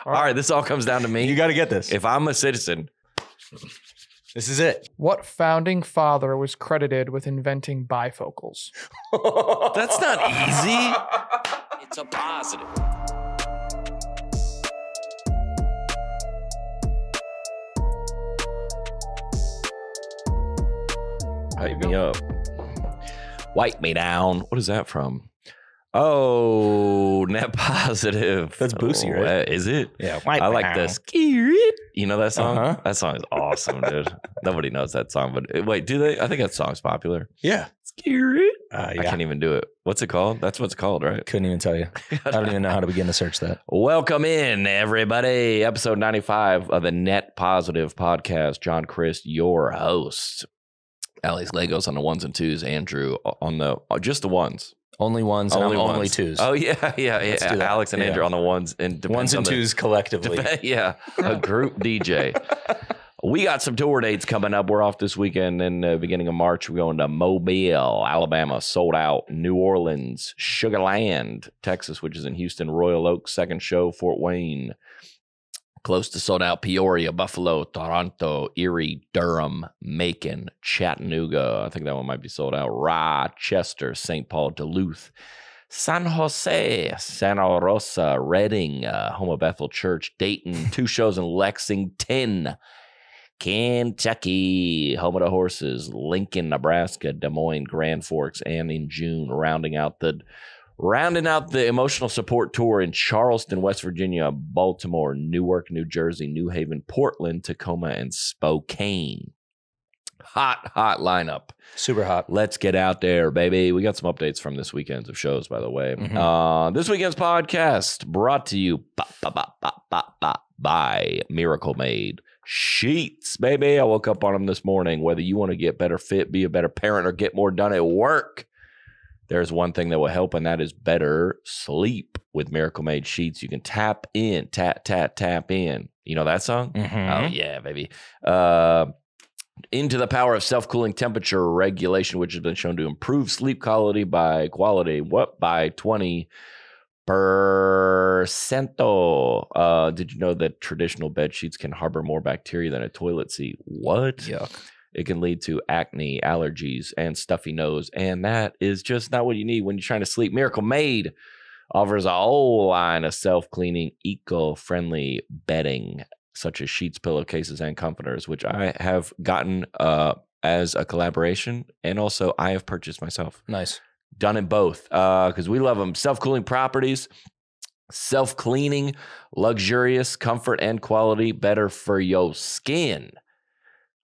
All right, this all comes down to me. You got to get this. If I'm a citizen, This is it. What founding father was credited with inventing bifocals? that's not easy. It's a positive. Hype me up. Wipe me down. What is that from? Oh, Net Positive. That's Boosie, right? Is it? Yeah. I like the Skirit. You know that song? Uh-huh. That song is awesome, dude. Nobody knows that song, but wait, do they? I think that song's popular. Yeah. Skirit. Yeah. I can't even do it. What's it called? That's what it's called, right? Couldn't even tell you. I don't even know how to begin to search that. Welcome in, everybody. Episode 95 of the Net Positive podcast. John Crist, your host. Alex Legos on the ones and twos. Andrew on the just the ones. Only ones and only twos. Oh, yeah. Alex and Andrew on the ones. And ones and twos collectively. Yeah, a group DJ. We got some tour dates coming up. We're off this weekend in the beginning of March. We're going to Mobile, Alabama, sold out. New Orleans, Sugar Land, Texas, which is in Houston, Royal Oak, second show, Fort Wayne. Close to sold out. Peoria, Buffalo, Toronto, Erie, Durham, Macon, Chattanooga. I think that one might be sold out. Rochester, St. Paul, Duluth, San Jose, Santa Rosa, Reading, home of Bethel Church, Dayton, 2 shows in Lexington, Kentucky, home of the horses, Lincoln, Nebraska, Des Moines, Grand Forks, and in June, rounding out the emotional support tour in Charleston, West Virginia, Baltimore, Newark, New Jersey, New Haven, Portland, Tacoma, and Spokane. Hot lineup. Super hot. Let's get out there, baby. We got some updates from this weekend's of shows, by the way. This weekend's podcast brought to you by Miracle Made Sheets, baby. I woke up on them this morning. Whether you want to get better fit, be a better parent, or get more done at work, there's one thing that will help, and that is better sleep with Miracle Made Sheets. You can tap in. You know that song? Oh, yeah, baby. Into the power of self-cooling temperature regulation, which has been shown to improve sleep quality by 20%. Did you know that traditional bed sheets can harbor more bacteria than a toilet seat? What? Yuck. It can lead to acne, allergies, and stuffy nose. And that is just not what you need when you're trying to sleep. Miracle Made offers a whole line of self-cleaning, eco-friendly bedding, such as sheets, pillowcases, and comforters, which I have gotten as a collaboration. And also I have purchased myself. Nice. Done in both because we love them. Self-cooling properties, self-cleaning, luxurious, comfort, and quality, better for your skin.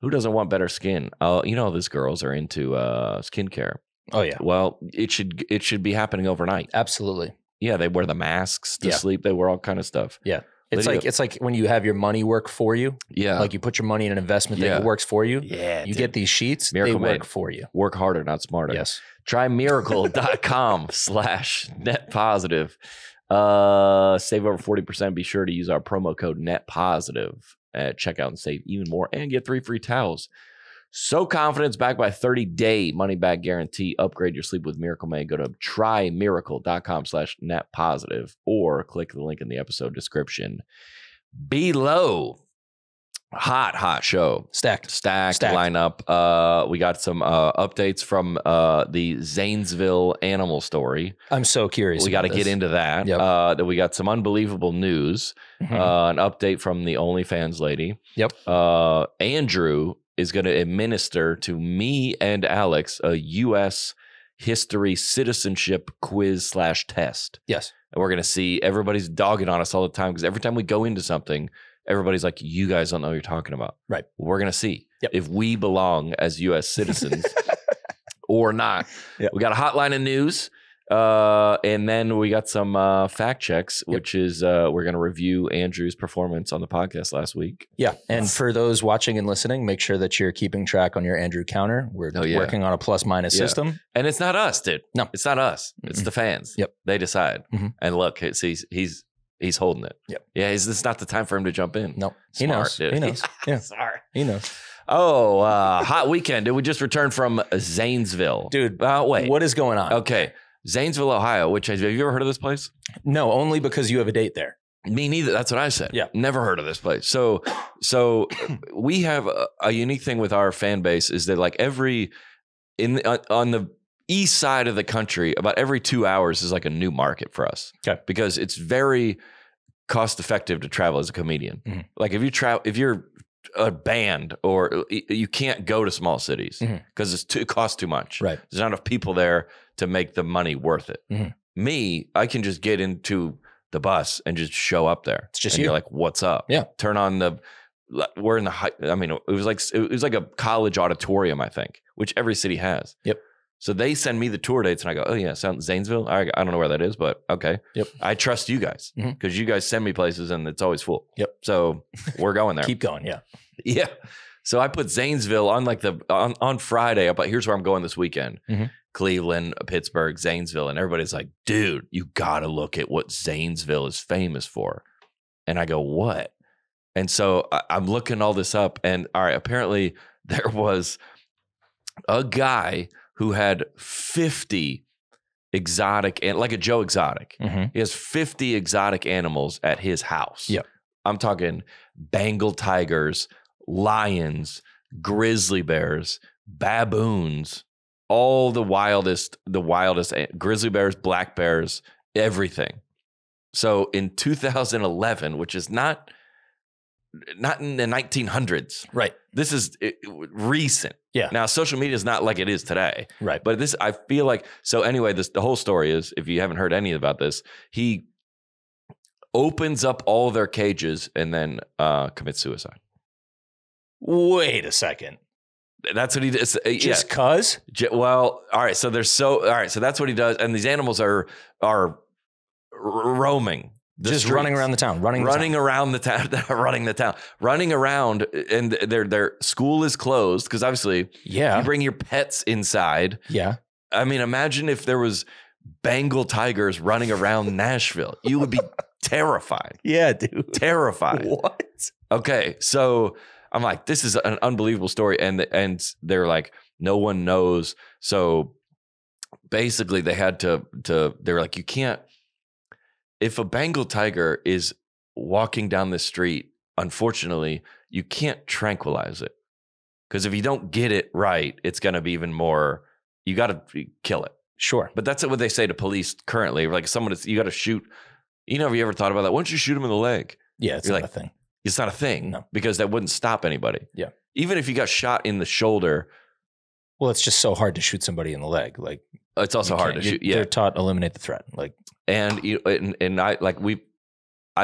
Who doesn't want better skin? You know, these girls are into skincare. Oh, yeah. Well, it should be happening overnight. Absolutely. Yeah, they wear the masks to sleep. They wear all kind of stuff. Yeah. It's like when you have your money work for you. Yeah. Like you put your money in an investment that works for you. Yeah. You get these sheets, Miracle they work Made. for you. Work harder, not smarter. Yes. Try miracle.com/netpositive. Save over 40%. Be sure to use our promo code NETPOSITIVE at checkout and save even more and get 3 free towels. So confidence backed by 30-day money-back guarantee. Upgrade your sleep with Miracle Made. Go to trymiracle.com/netpositive or click the link in the episode description below. Hot show. Stacked lineup. We got some updates from the Zanesville animal story. I'm so curious. We got to get into that. Yep. Then we got some unbelievable news. An update from the OnlyFans lady. Yep. Andrew is going to administer to me and Alex a U.S. history citizenship quiz / test. Yes. And we're going to see everybody's dogging on us all the time because every time we go into something, everybody's like, you guys don't know what you're talking about. Right. We're going to see if we belong as U.S. citizens or not. Yep. We got a hotline of news. And then we got some fact checks, which is we're going to review Andrew's performance on the podcast last week. Yeah. And for those watching and listening, make sure that you're keeping track on your Andrew counter. We're working on a plus-minus system. And it's not us, dude. No. It's not us. It's the fans. Yep. They decide. And look, he's holding it. Yep. Yeah. This is not the time for him to jump in. No. He knows. Dude. He knows. Yeah. Sorry. He knows. Oh, hot weekend. Did we just return from Zanesville? Dude. Wait. What is going on? Okay. Zanesville, Ohio, which have you ever heard of this place? No, only because you have a date there. Me neither. That's what I said. Yeah. Never heard of this place. So we have a unique thing with our fan base is that like on the east side of the country, about every 2 hours is like a new market for us. Okay. Because it's very cost effective to travel as a comedian. Mm-hmm. Like if you're a band or you can't go to small cities because it costs too much. Right. There's not enough people there to make the money worth it. Mm-hmm. Me, I can just get into the bus and just show up there. It's just and you're like, what's up? Yeah. Turn on we're in the I mean, it was like a college auditorium, I think, which every city has. Yep. So they send me the tour dates and I go, oh yeah, Zanesville. I don't know where that is, but okay. Yep. I trust you guys because you guys send me places and it's always full. Yep. So we're going there. Keep going. Yeah. Yeah. So I put Zanesville on like on Friday. I'm like, here's where I'm going this weekend. Mm-hmm. Cleveland, Pittsburgh, Zanesville. And everybody's like, dude, you got to look at what Zanesville is famous for. And I go, what? And so I'm looking all this up. And all right, apparently there was a guy who had 50 exotic, and like a Joe Exotic. Mm-hmm. He has 50 exotic animals at his house. Yep. I'm talking Bengal tigers, lions, grizzly bears, baboons, all the wildest grizzly bears, black bears, everything. So in 2011, which is not in the 1900s. Right. This is recent. Yeah. Now, social media is not like it is today. Right. But this, I feel like, so anyway, the whole story is, if you haven't heard any about this, he opens up all their cages and then commits suicide. Wait a second. That's what he does. Just cause? Well, all right. So that's what he does. And these animals are roaming. Just running around the town, running around the town, running around, and their school is closed because obviously, you bring your pets inside. Yeah, I mean, imagine if there was Bengal tigers running around Nashville, you would be terrified. Yeah, dude, terrified. What? Okay, so I'm like, this is an unbelievable story, and they're like, no one knows. So basically, they had to. They were like, you can't. If a Bengal tiger is walking down the street, unfortunately, you can't tranquilize it. Because if you don't get it right, it's going to be even more, you got to kill it. Sure. But that's what they say to police currently. Like you got to shoot. Have you ever thought about that? Why don't you shoot him in the leg? Yeah, it's not a thing. It's not a thing. No. Because that wouldn't stop anybody. Yeah. Even if you got shot in the shoulder. Well, it's just so hard to shoot somebody in the leg. Like, it's also hard to shoot. Yeah. They're taught eliminate the threat. Like, I've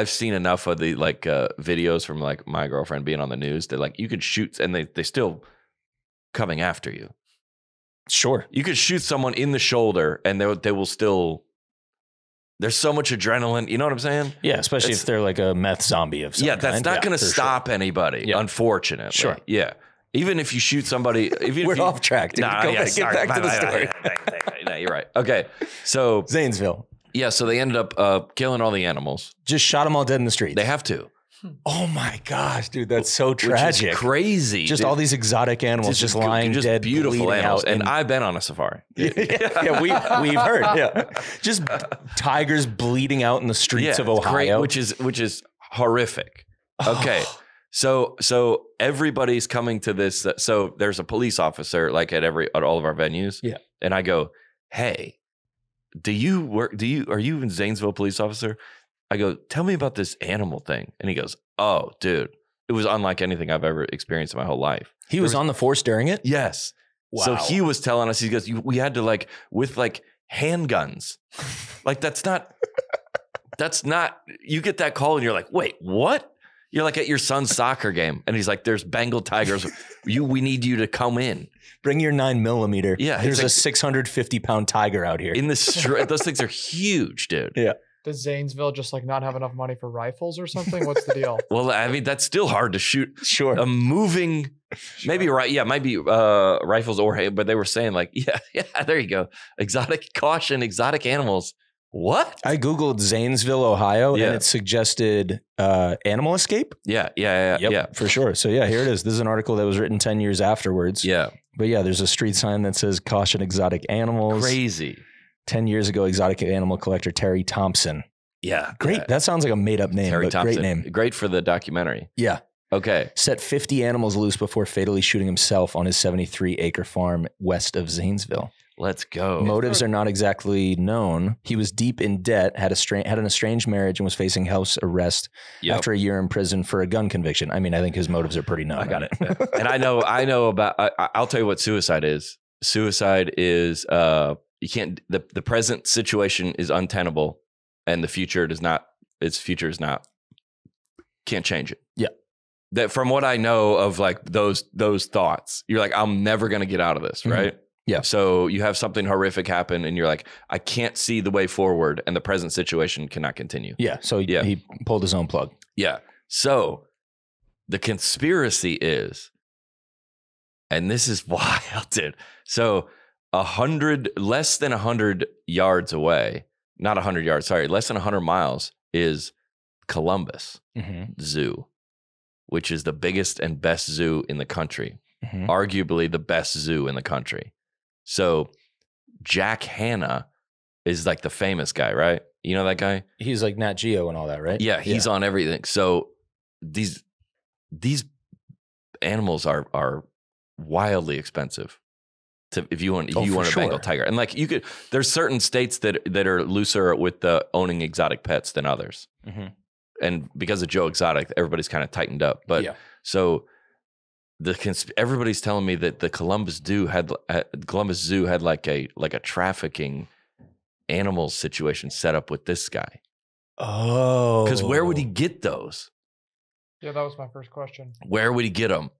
seen enough of the videos from like my girlfriend being on the news that like you could shoot and they still coming after you. Sure. You could shoot someone in the shoulder and they will still. There's so much adrenaline. You know what I'm saying? Yeah, especially if they're like a meth zombie of some kind. That's not going to stop anybody, unfortunately. Sure. Yeah. Even if you shoot somebody. We're off track, dude. Get back to the story. No, you're right. Okay. So. Zanesville. Yeah, so they ended up killing all the animals. Just shot them all dead in the streets. They have to. Oh my gosh, dude, that's so tragic. Which is crazy. Just all these exotic animals just lying dead, beautiful animals. Out and I've been on a safari. Yeah, we've heard. Yeah, just tigers bleeding out in the streets of Ohio, which is horrific. Okay. So everybody's coming to this. So there's a police officer like at all of our venues. Yeah. And I go, hey, are you in Zanesville police officer? I go, tell me about this animal thing. And he goes, oh, dude, it was unlike anything I've ever experienced in my whole life. He was on the force during it? Yes. Wow. So he was telling us, he goes, we had to with handguns. That's not, you get that call and you're like, wait, what? You're like at your son's soccer game. And he's like, there's Bengal tigers. We need you to come in. Bring your 9mm. Yeah. There's a 650-pound tiger out here. In the street. Those things are huge, dude. Yeah. Does Zanesville just not have enough money for rifles or something? What's the deal? Well, I mean, that's still hard to shoot. Sure. A moving, maybe right. Yeah, might be rifles but they were saying there you go. Exotic animals. What? I Googled Zanesville, Ohio, and it suggested animal escape. Yeah, for sure. So here it is. This is an article that was written 10 years afterwards. Yeah. But there's a street sign that says caution exotic animals. Crazy. 10 years ago, exotic animal collector Terry Thompson Yeah. Great. Yeah. That sounds like a made up name, Terry but Thompson. great name. Great for the documentary. Yeah. Okay. Set 50 animals loose before fatally shooting himself on his 73-acre farm west of Zanesville. Let's go. Motives are not exactly known. He was deep in debt, had an estranged marriage, and was facing house arrest after a year in prison for a gun conviction. I mean, I think his motives are pretty known. I got it. And I know about, I'll tell you what suicide is. Suicide is, you can't, the present situation is untenable and the future does not, its future is not, can't change it. Yeah. That from what I know of like those thoughts, you're like, I'm never going to get out of this. Right. Yeah. So you have something horrific happen and you're like, I can't see the way forward and the present situation cannot continue. Yeah. So he pulled his own plug. Yeah. So the conspiracy is, and this is wild, dude. So less than 100 yards away, not 100 yards, sorry, less than 100 miles is Columbus Zoo, which is the biggest and best zoo in the country, arguably the best zoo in the country. So Jack Hanna is like the famous guy, right? You know that guy? He's like Nat Geo and all that, right? Yeah, he's on everything. So these animals are wildly expensive. If you want a Bengal tiger, and like there's certain states that are looser with the owning exotic pets than others, and because of Joe Exotic, everybody's kind of tightened up. But so everybody's telling me that the Columbus Zoo had like a trafficking animals situation set up with this guy. Oh, because where would he get those? Yeah, that was my first question. Where would he get them?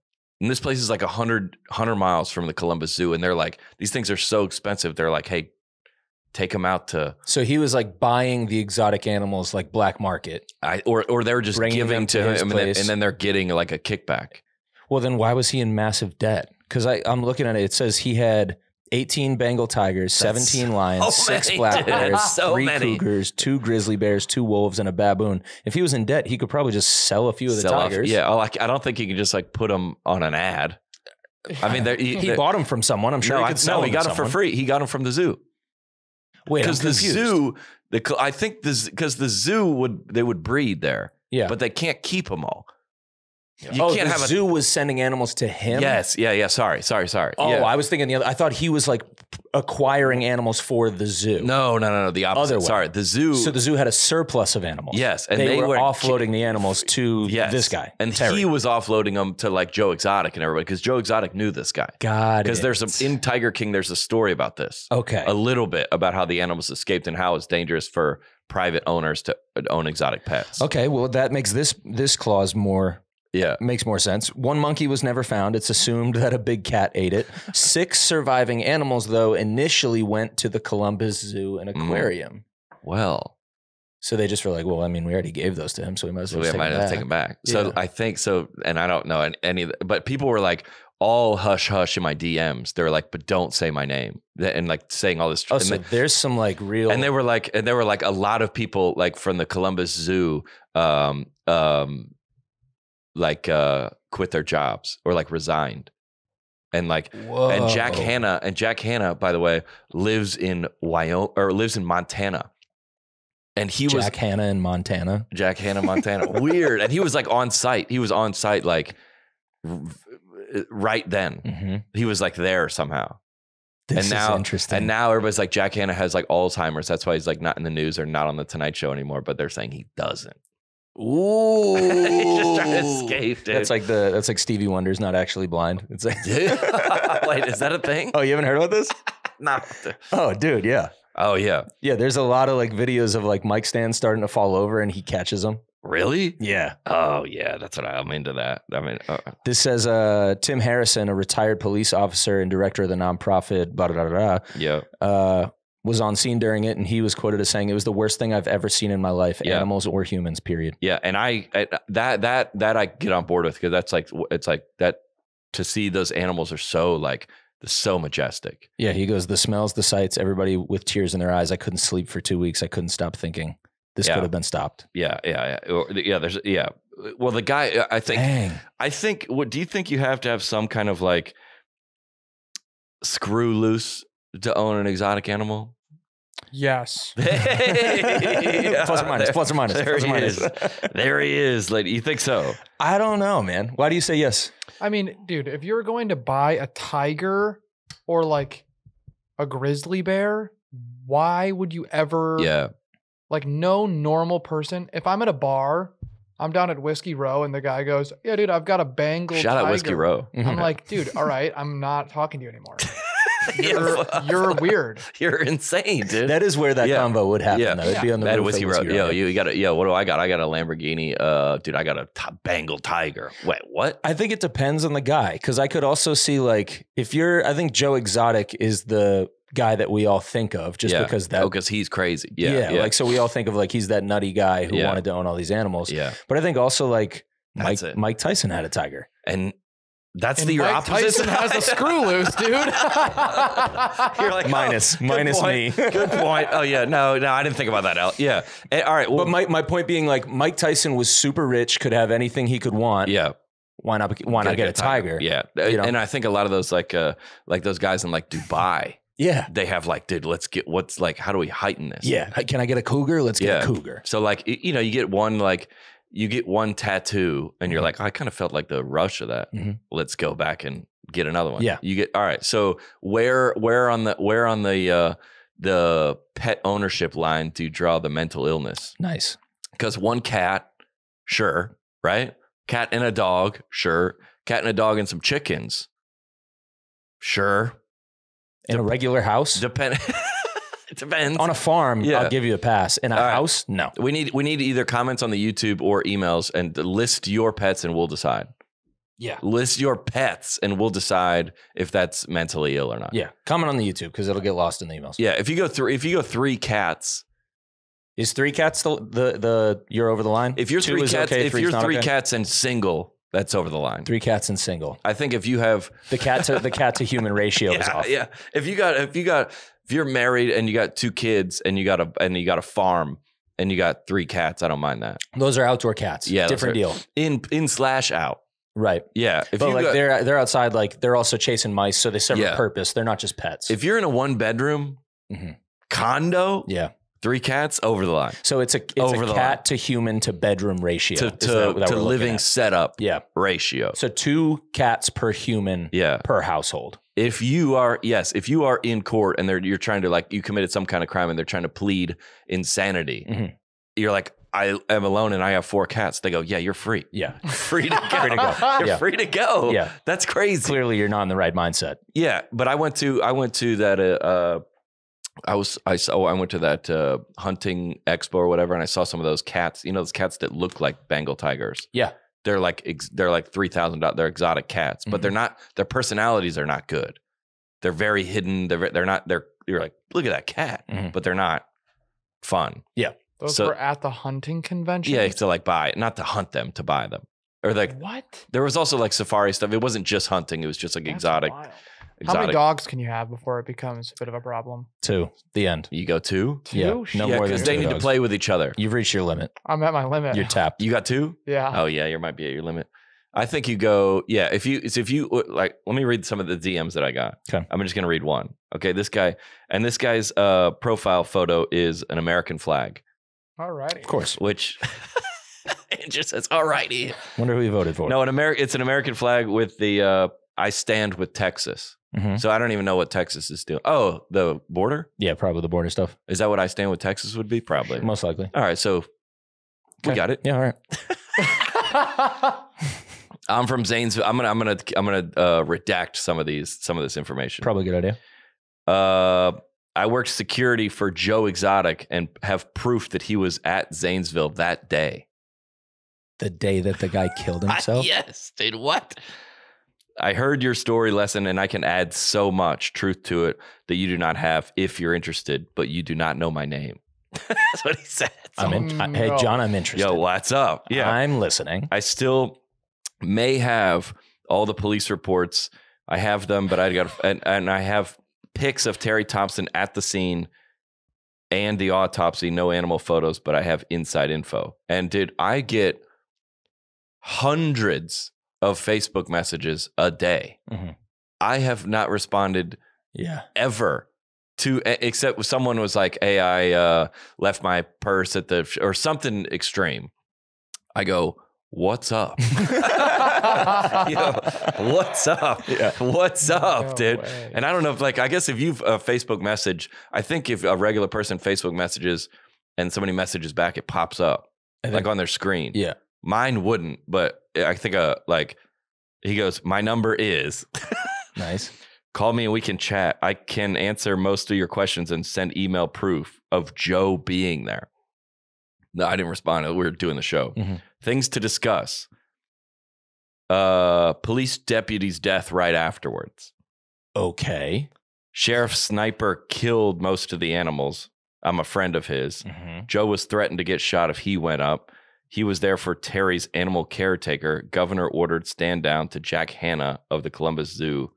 And this place is like 100 miles from the Columbus Zoo. And they're like, these things are so expensive. They're like, hey, take them out to. So he was like buying the exotic animals like black market. Or they're just giving to him and then they're getting like a kickback. Well, then why was he in massive debt? Because I'm looking at it. It says he had 18 Bengal tigers, 17 lions, 6 black bears, 3 cougars, 2 grizzly bears, 2 wolves, and a baboon. If he was in debt, he could probably just sell a few of the tigers. I don't think he could just like put them on an ad. I mean, he bought them from someone. I'm sure he could sell them. He got them for free. He got them from the zoo. Wait, because the zoo, I think because the zoo would breed there. Yeah, but they can't keep them all. You can't have zoo was sending animals to him? Yes. Yeah. Sorry. Oh, I was thinking the other. I thought he was like acquiring animals for the zoo. No. The opposite. Other way. Sorry. The zoo. So the zoo had a surplus of animals. Yes. And they were offloading the animals to this guy. And Terry. He was offloading them to like Joe Exotic and everybody because Joe Exotic knew this guy. Got it. Because there's in Tiger King, there's a story about this. Okay. A little bit about how the animals escaped and how it's dangerous for private owners to own exotic pets. Okay. Well, that makes this clause more. Yeah. Makes more sense. 1 monkey was never found. It's assumed that a big cat ate it. 6 surviving animals, though, initially went to the Columbus Zoo and Aquarium. Well. So they just were like, well, I mean, we already gave those to him, so we might as well take them back. So I think so, and I don't know any, but people were like, all hush in my DMs. They're like, but don't say my name. And like saying all this. Oh, so there's some like real. And there were like a lot of people like from the Columbus Zoo, quit their jobs or like resigned. And like, whoa. and Jack Hanna, by the way, lives in Montana. And Jack Hanna in Montana. Weird. And he was like on site. He was on site like right then. Mm-hmm. He was like there somehow. This is interesting. And now everybody's like, Jack Hanna has like Alzheimer's. That's why he's like not in the news or not on the Tonight Show anymore. But they're saying he doesn't. Ooh, he's just trying to escape, dude. That's like Stevie Wonder's not actually blind. It's like, wait, is that a thing? Oh, you haven't heard about this? No. Oh, dude, yeah. Oh, yeah. Yeah, there's a lot of like videos of like mic stands starting to fall over and he catches them. Really? Yeah. Oh, yeah. That's what I'm into that. I mean, this says Tim Harrison, a retired police officer and director of the nonprofit, blah, blah, blah, blah. Yeah. Was on scene during it, and he was quoted as saying, "It was the worst thing I've ever seen in my life, animals or humans, period." Yeah, and that I get on board with because that's like it's like that to see those animals are so like so majestic. Yeah, he goes, the smells, the sights, everybody with tears in their eyes. I couldn't sleep for 2 weeks. I couldn't stop thinking this could have been stopped. Yeah. Well, the guy, I think. What do you think you have to have some kind of like screw loose to own an exotic animal? Yes. Hey! Plus or minus, plus or minus. There plus or he minus. is. There he is. Like, you think so? I don't know, man. Why do you say yes? I mean, dude, if you're going to buy a tiger or like a grizzly bear, why would you ever? Yeah. Like, no normal person. If I'm at a bar, I'm down at Whiskey Row, and the guy goes, "Yeah, dude, I've got a Bengal Shout tiger." out Whiskey Row. I'm like, dude, all right, I'm not talking to you anymore. You're weird. You're insane, dude. That is where that Yeah. combo would happen. Yeah. Though. It'd be on the That roof Whiskey at Row. Yo, Row. you got a, what do I got? I got a Lamborghini. Dude, I got a Bengal tiger. Wait, what? I think it depends on the guy, because I could also see, like, if you're, I think Joe Exotic is the guy that we all think of, just because that. because he's crazy. Yeah, Like, so we all think of, like, he's that nutty guy who wanted to own all these animals. Yeah. But I think also, like, That's it. Mike Tyson had a tiger. And that's And your Mike opposite. Tyson has a screw loose, dude. You're like, Minus good me. point. Good point. Oh yeah, no, I didn't think about that. Al. Yeah. And, all right. Well, But my point being, like, Mike Tyson was super rich, could have anything he could want. yeah. Why not get a tiger? Yeah. You know? And I think a lot of those like those guys in like Dubai, Yeah. they have like, dude, let's get what's like, how do we heighten this? Yeah. Can I get a cougar? Let's get a cougar. So like, you know, you get one tattoo and you're like, I kind of felt like the rush of that. Mhm. Let's go back and get another one. Yeah. You get, all right. So where on the pet ownership line do you draw the mental illness? Nice. Because one cat, sure, right? Cat and a dog, sure. Cat and a dog and some chickens, sure. In a regular house? Depend. It depends. On a farm, Yeah. I'll give you a pass. In a All right. house, no. We need either comments on the YouTube or emails and list your pets and we'll decide. Yeah. List your pets and we'll decide if that's mentally ill or not. Yeah. Comment on the YouTube because it'll get lost in the emails. Yeah. If you go three cats, Is 3 cats the you're over the line? if you're 2 three is cats, okay, if 3 's you're not 3 okay? cats and single, that's over the line. 3 cats and single. I think if you have The cat to human ratio is off. yeah. If you're married and you got 2 kids and you got a farm and you got 3 cats, I don't mind that. Those are outdoor cats. Yeah, those Different are- deal. In/out. Right. Yeah. If But you like got- they're outside, like they're also chasing mice, so they serve Yeah. a purpose. They're not just pets. if you're in a 1-bedroom Mhm. condo, Yeah. 3 cats over the line. So it's a Over the cat to human to bedroom ratio. To is that we're looking living at. setup Yeah. ratio. So 2 cats per human Yeah. per household. If you are in court and you're trying to like you committed some kind of crime and they're trying to plead insanity, Mhm. you're like, I am alone and I have 4 cats. They go, yeah, you're free. Yeah. Free to go. Free to go. You're Yeah. free to go. Yeah. That's crazy. Clearly you're not in the right mindset. Yeah, but I went to that. I went to that hunting expo or whatever, and I saw some of those cats. You know, those cats that look like Bengal tigers. Yeah. They're like $3,000. They're exotic cats, but they're not. Their personalities are not good. They're very hidden. They're not. You're like, look at that cat, Mhm. but they're not fun. Those So- were at the hunting convention. Yeah, to like buy, not to hunt them, to buy them, or like What? there was also like safari stuff. It wasn't just hunting. It was just like That's exotic. wild. How many Exotic. dogs can you have before it becomes a bit of a problem? 2. The end. You go 2. Yeah. Two? No Yeah, more than because 2 they need to dogs. play with each other. You've reached your limit. I'm at my limit. You're tapped. You got 2? Yeah. Oh yeah, you might be at your limit. I think you go. Yeah, if you like, let me read some of the DMs that I got. Okay. I'm just gonna read one. Okay, this guy's profile photo is an American flag, All righty. Of course. which it just says "Alrighty." Wonder who he voted for. No, it's an American flag with the "I stand with Texas." Mhm. So I don't even know what Texas is doing. Oh, the border? Yeah, probably the border stuff. Is that what "I stand with Texas" would be? Probably. Most likely. All right, so we Okay. got it. Yeah, all right. I'm from Zanesville. I'm gonna redact some of this information. Probably a good idea. I worked security for Joe Exotic and have proof that he was at Zanesville that day. The day that the guy killed himself? Yes, dude. What? I heard your story lesson and I can add so much truth to it that you do not have if you're interested, but you do not know my name. That's what he said. Hey, No. John, I'm interested. Yo, what's up? Yeah. I'm listening. I still may have all the police reports. I have them, but and I have pics of Terry Thompson at the scene and the autopsy, no animal photos, but I have inside info. And dude, I get hundreds of Facebook messages a day. Mhm. I have not responded Yeah. ever except someone was like, hey, I left my purse at or something extreme. I go, what's up? What's up? Yeah. What's up, dude? Way. And I don't know if I guess if you've Facebook message, I think if a regular person Facebook messages and somebody messages back, it pops up on their screen. Yeah. Mine wouldn't, but I think he goes, my number is nice. Call me and we can chat. I can answer most of your questions and send email proof of Joe being there. No, I didn't respond. We were doing the show. Mm-hmm. Things to discuss. Police deputy's death right afterwards. Okay. Sheriff Sniper killed most of the animals. I'm a friend of his. Mm-hmm. Joe was threatened to get shot if he went up. He was there for Terry's animal caretaker. Governor ordered stand down to Jack Hanna of the Columbus Zoo.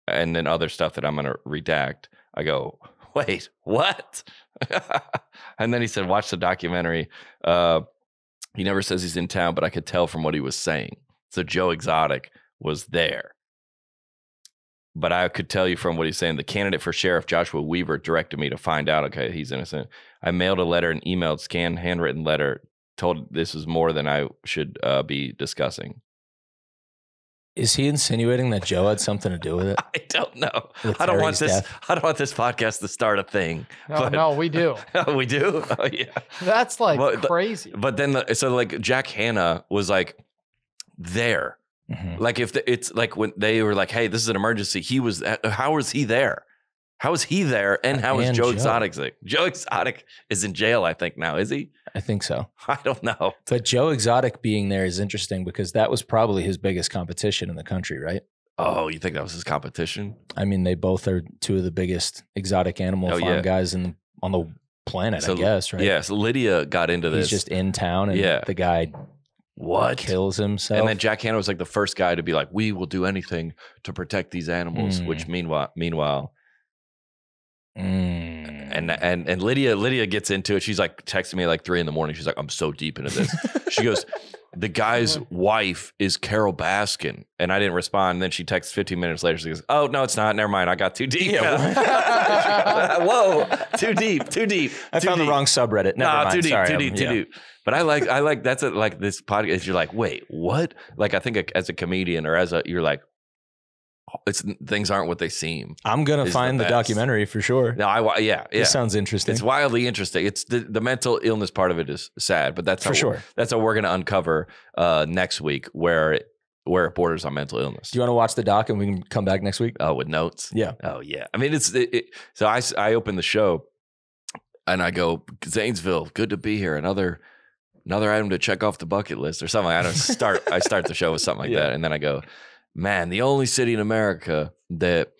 And then other stuff that I'm going to redact. I go, wait, what? And then he said, watch the documentary. He never says he's in town, but I could tell from what he was saying. So Joe Exotic was there. But I could tell you from what he's saying, the candidate for sheriff, Joshua Weaver, directed me to find out, okay, he's innocent. I mailed a letter and emailed, scanned handwritten letter, told this is more than I should be discussing. Is he insinuating that Joe had something to do with it? I don't know. I don't want this podcast to start a thing. No, we do. We do? Oh, yeah. That's crazy. But then, Jack Hanna was there. Mm-hmm. It's when they were like, hey, this is an emergency. He was, how was he there? How is he there? And how is Joe Exotic? Joe Exotic is in jail, I think now. Is he? I think so. I don't know. But Joe Exotic being there is interesting because that was probably his biggest competition in the country, right? Oh, you think that was his competition? I mean, they both are two of the biggest exotic animal farm guys on the planet, I guess, right? Yeah, so Lydia got into this. He's just in town and the guy kills himself. And then Jack Hanna was the first guy to be like, we will do anything to protect these animals, which meanwhile and Lydia gets into it. She's texting me 3 a.m. She's like, I'm so deep into this. She goes, the guy's wife is Carol Baskin. And I didn't respond. And then she texts 15 minutes later. She goes, oh, no, it's not. Never mind. I got too deep. Whoa, too deep. I found the wrong subreddit. Never mind. Too deep. But I like that's this podcast. You're like, wait, what? I think as a comedian or you're like, things aren't what they seem. I'm gonna find the documentary for sure. No, It sounds interesting. It's wildly interesting. It's the mental illness part of it is sad, but that's that's how we're gonna uncover next week where it borders on mental illness. Do you want to watch the doc and we can come back next week? Oh, with notes? Yeah. Oh yeah. I mean, so I open the show and I go, Zanesville, good to be here. Another item to check off the bucket list or something. I start the show with something like that, and then I go, man, the only city in America that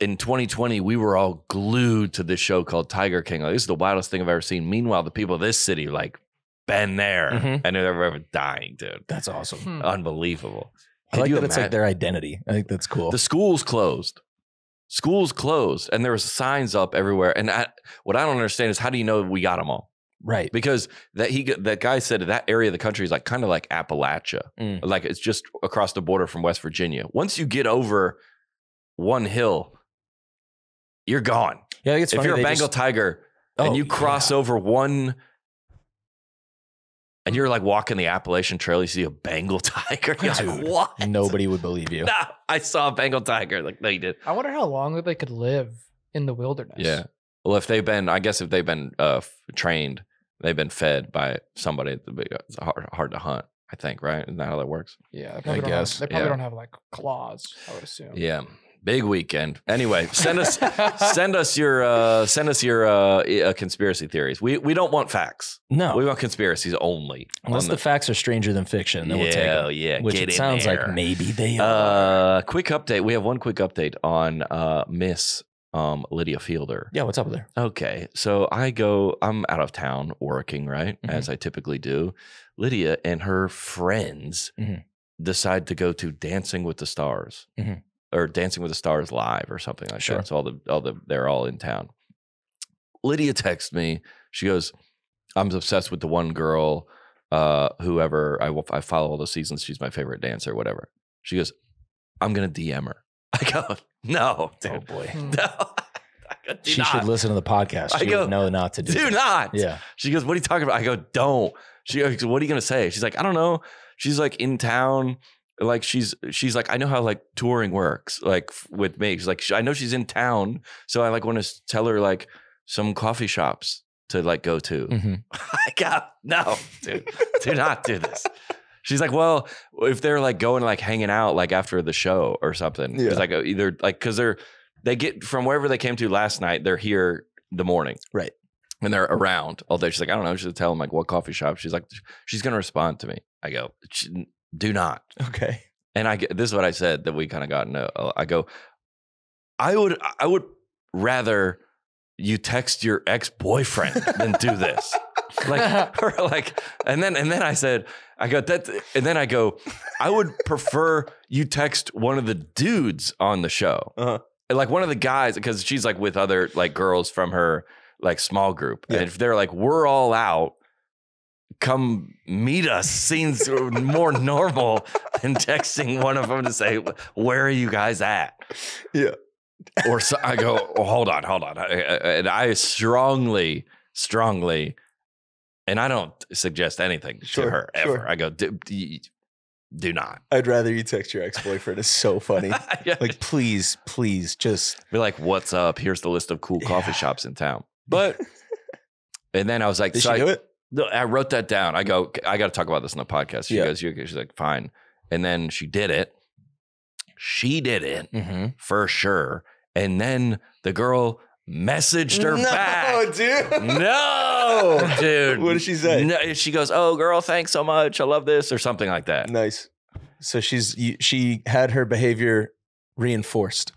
in 2020, we were all glued to this show called Tiger King. This is the wildest thing I've ever seen. Meanwhile, the people of this city, been there and they're ever dying, dude. That's awesome. Unbelievable. I like that it's their identity. I think that's cool. The school's closed. And there was signs up everywhere. And what I don't understand is how do you know we got them all? Right. Because that guy said that area of the country is kind of like Appalachia. It's just across the border from West Virginia. Once you get over one hill, you're gone. Yeah, I think if you're a Bengal tiger and you cross over one and you're walking the Appalachian Trail, you see a Bengal tiger. You're like, what? Nobody would believe you. No, I saw a Bengal tiger. No, you did. I wonder how long they could live in the wilderness. Yeah. Well, if they've been trained, they've been fed by somebody. It's hard to hunt, I think, right? Isn't that how that works? Yeah, I guess. They probably don't have claws, I would assume. Yeah. Big weekend. Anyway, send us your conspiracy theories. We don't want facts. No, we want conspiracies only. Unless the facts are stranger than fiction, then we'll take them. Yeah, which it sounds like maybe they are. Quick update. We have one quick update on Miss Lydia Fielder. Yeah, what's up with her? Okay, so I'm out of town working, right? As I typically do. Lydia and her friends decide to go to Dancing with the Stars. Or Dancing with the Stars Live or something like that. So they're all in town. Lydia texts me. She goes, I'm obsessed with the one girl, whoever I follow all the seasons. She's my favorite dancer, whatever. She goes, I'm going to DM her. I go, no, dude. Oh boy. No. She should listen to the podcast. She would know not to do Do that. not. Yeah. She goes, what are you talking about? I go, don't. She goes, what are you going to say? She's like, I don't know. She's like in town. Like she's like, I know how like touring works, like with me. She's like, I know she's in town. So I like want to tell her like some coffee shops to like go to. Mm-hmm. I go, no, dude, do not do this. She's like, well, if they're like going like hanging out like after the show or something, it's like either like because they get from wherever they came to last night, they're here the morning, right? And they're around all day. She's like, I don't know. She'll tell them like what coffee shop. She's like, she's gonna respond to me. I go, do not. Okay. And this is what I said that we kind of got into. I go, I would rather you text your ex-boyfriend than do this. Like, or like, and then I said, I go that, and then I go, I would prefer you text one of the dudes on the show, like one of the guys, because she's like with other like girls from her like small group, and if they're like, we're all out, come meet us, seems more normal than texting one of them to say, where are you guys at? Yeah. Or so I go, oh, hold on. And I strongly, and I don't suggest anything to her ever. Sure. I go, do not. I'd rather you text your ex-boyfriend. It's so funny. Like, please, just be like, what's up? Here's the list of cool coffee shops in town. But, and then I was like, did she do it? No, I wrote that down. I go, I got to talk about this in the podcast. She goes, she's like, fine. And then she did it. For sure. And then the girl messaged her back. No, dude. What did she say? No, she goes, oh, girl, thanks so much. I love this, or something like that. Nice. So she had her behavior reinforced.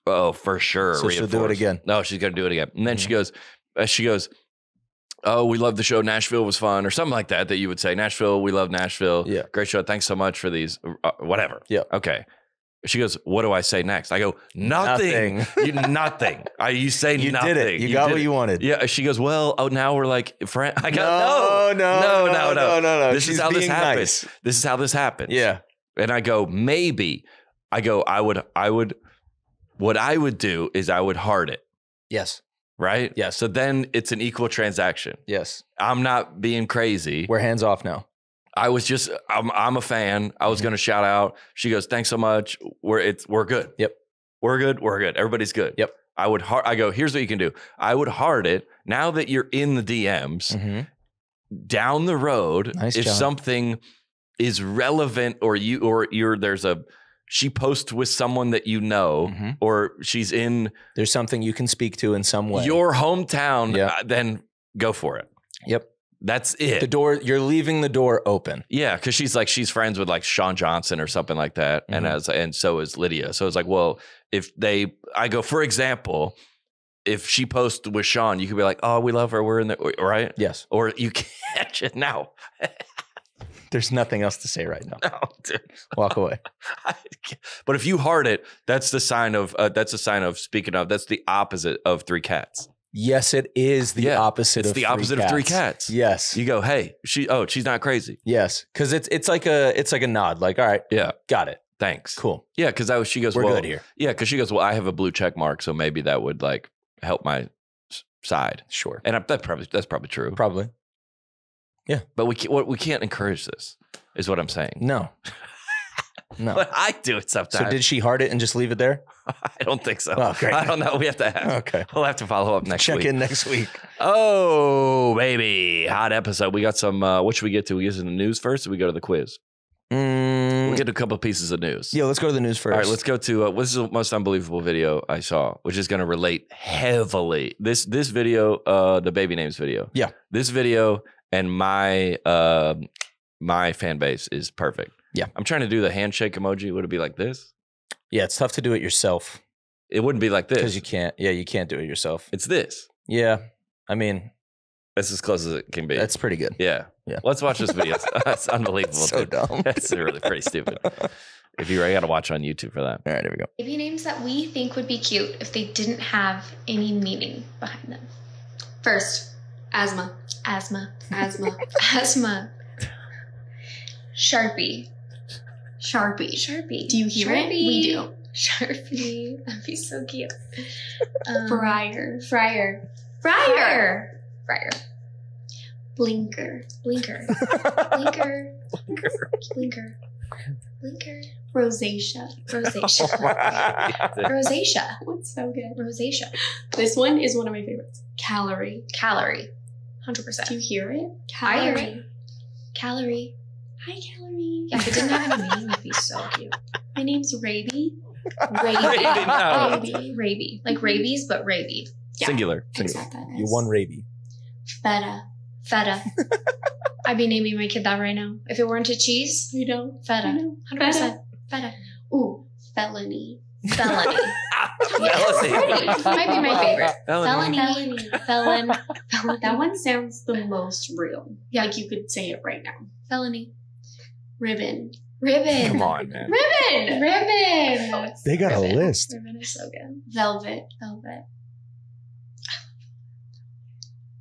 Oh, for sure. So she'll do it again. No, she's going to do it again. And then she goes, oh, we love the show. Nashville was fun, or something like that you would say. Nashville, we love Nashville. Yeah. Great show. Thanks so much for these. Whatever. Yeah. Okay. She goes, what do I say next? I go, nothing. Nothing. You say you nothing. You did it. You got what you wanted. Yeah. She goes, well, now we're like friends. I go, no. This is how this happens. Nice. This is how this happens. Yeah. And I go, maybe. I go, what I would do is I would heart it. Yes. Right? Yes. So then it's an equal transaction. Yes. I'm not being crazy. We're hands off now. I was just, I'm a fan. I was going to shout out. She goes, thanks so much. We're good. Yep. We're good. Everybody's good. Yep. I go, here's what you can do. I would heart it now that you're in the DMs down the road. Nice if job. Something is relevant she posts with someone that you know, or there's something you can speak to in some way. Your hometown, then go for it. Yep. That's it. You're leaving the door open. Yeah, because she's friends with like Sean Johnson or something like that, and so is Lydia. So it's like, well, I go, for example, if she posts with Sean, you could be like, oh, we love her, we're in there, right? Yes. Or you can't it now. There's nothing else to say right now. No, dude. Walk away. But if you heart it, that's the sign of speaking of, that's the opposite of three cats. Yes, it is the opposite of three cats. It's the opposite of three cats. Yes. You go, hey, she's not crazy. Yes. Because it's like a nod. Like, all right. Yeah. Got it. Thanks. Cool. Yeah. Because she goes, we're good here. Yeah. Because she goes, well, I have a blue check mark. So maybe that would like help my side. Sure. And that's probably true. Probably. Yeah. But we can't encourage this is what I'm saying. No. But I do it sometimes. So did she heart it and just leave it there? I don't think so. Oh, great. I don't know. We have to ask. Okay. We'll have to follow up next week. Check in next week. Oh, baby. Hot episode. We got some, what should we get to? We get to the news first or we go to the quiz? We'll get to a couple of pieces of news. Yeah, let's go to the news first. All right, let's go to, this is the most unbelievable video I saw, which is going to relate heavily. This video, the baby names video. Yeah. This video and my fan base is perfect. Yeah. I'm trying to do the handshake emoji. Would it be like this? Yeah, it's tough to do it yourself. It wouldn't be like this. Because you can't. Yeah, you can't do it yourself. It's this. Yeah. I mean. That's as close as it can be. That's pretty good. Yeah. Yeah. Let's watch this video. That's unbelievable. So dumb. That's really pretty stupid. I got to watch on YouTube for that. All right, here we go. Baby names that we think would be cute if they didn't have any meaning behind them. First, asthma. Asthma. Sharpie. Do you hear it? We do. Sharpie. That'd be so cute. Fryer. Blinker. Rosacea. Rosacea. What's so good? Rosacea. This one is one of my favorites. Calorie. 100%. Do you hear it? I hear it. Calorie. Hi, Calorie. Yeah, if it didn't have any meaning, it'd be so cute. My name's Raby. Raby. Like rabies, but Raby. Yeah. Singular. You won Raby. Feta. I'd be naming my kid that right now. If it weren't a cheese, You know? feta. I know. 100%. Feta. Ooh, felony. Felony. Felony. Might be my favorite. Felony. Felon. That one sounds the most real. Yeah. Like you could say it right now. Felony. Ribbon. Come on, man. Ribbon. Oh, They got a list. Ribbon is so good. Velvet.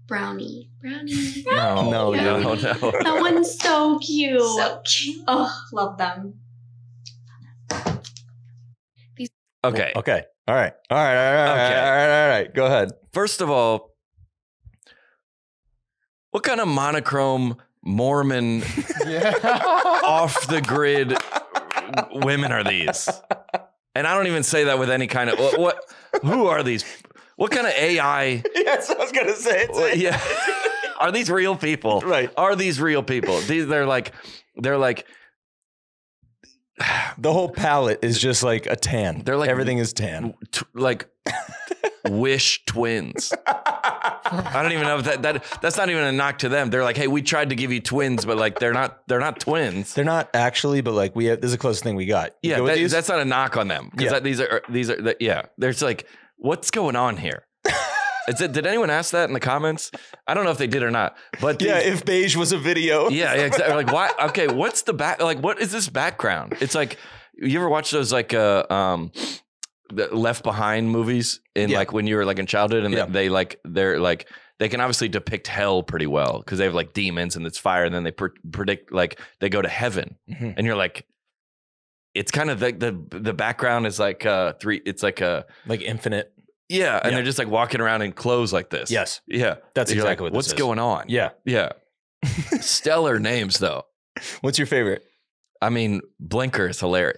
Brownie. No, No. That one's so cute. So cute. Oh, love them. Okay. Okay. All right. Go ahead. First of all, what kind of monochrome Mormon Yeah. off the grid women are these? And I don't even say that with any kind of what who are these? What kind of AI? Yes, I was gonna say it. Yeah. Are these real people? Right. Are these real people? They're like The whole palette is just like a tan. They're like- everything is tan. like Wish twins. I don't even know if that's not even a knock to them. They're like, hey, we tried to give you twins, but like they're not twins. They're not actually, but like this is the closest thing we got. You Yeah, go with these? that's not a knock on them because Yeah. these are yeah. There's like, what's going on here? Did anyone ask that in the comments? I don't know if they did or not. But yeah, if beige was a video. yeah, exactly. Like, why? Okay, what's the back? Like, what is this background? It's like, you ever watch those like the Left Behind movies like when you were like in childhood and they can obviously depict hell pretty well because they have like demons and it's fire and then they predict like they go to heaven and you're like, it's kind of like the background is like it's like a like infinite. Yeah, and they're just like walking around in clothes like this. Yes. Yeah. That's You're exactly like, what this what's is. going on? Yeah. Yeah. Stellar names though. What's your favorite? I mean, Blinker is hilarious.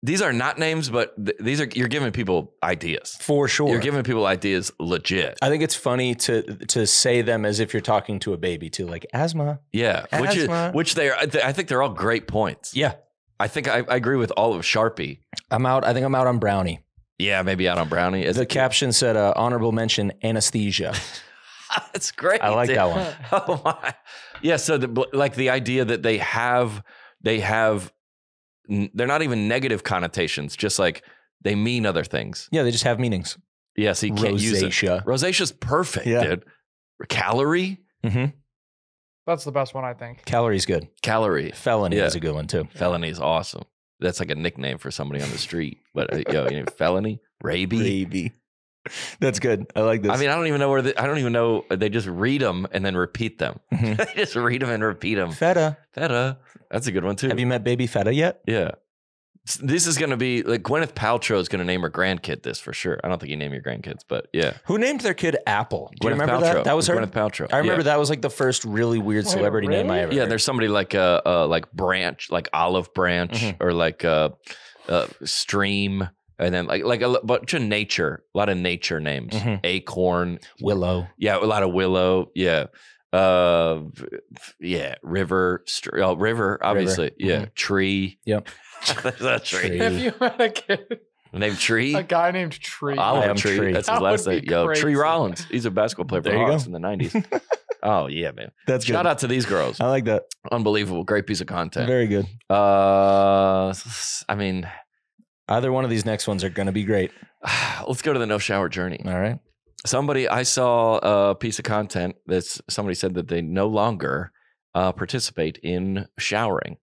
These are not names, but you're giving people ideas. For sure. You're giving people ideas legit. I think it's funny to say them as if you're talking to a baby too, like asthma. Yeah. Asthma. Which they are. I think they're all great points. Yeah. I think I agree with all of Sharpie. I think I'm out on Brownie. Yeah, maybe out on Brownie. The caption said honorable mention anesthesia. That's great. I like that one. Oh my. Yeah. So the idea that they have, they're not even negative connotations, just like they mean other things. Yeah, they just have meanings. Yeah, so you can't use it. Rosacea. Rosacea's perfect, dude. Calorie? Mm-hmm. That's the best one, I think. Calorie's good. Calorie. Felony is a good one too. Felony is awesome. That's like a nickname for somebody on the street. But you know, felony? Raby? That's good. I like this. I mean, I don't even know. They just read them and then repeat them. Mhm. They just read them and repeat them. Feta. That's a good one too. Have you met baby Feta yet? Yeah. This is going to be like Gwyneth Paltrow is going to name her grandkid this for sure. I don't think you name your grandkids, but yeah. Who named their kid Apple? Do you Gwyneth remember Paltrow. that? That was her. Gwyneth Paltrow. I remember that was like the first really weird celebrity name I ever Yeah, heard. there's somebody like like Branch, like Olive Branch, or like Stream, and then like a bunch of nature, a lot of nature names. Acorn, Willow. Yeah, a lot of Willow. Yeah. Yeah, River, River, obviously. Yeah, Tree. Yep. There's a tree. If you had a kid, Named Tree. a guy named Tree. Olive Tree. That's his That last would name. be Yo, crazy. Tree Rollins. He's a basketball player for There the you Hawks go. in the 90s. Oh, yeah, man. That's good. Shout out to these girls. I like that. Unbelievable. Great piece of content. Very good. I mean, Either one of these next ones are going to be great. let's go to the no shower journey. All right. I saw a piece of content that's somebody said that they no longer participate in showering.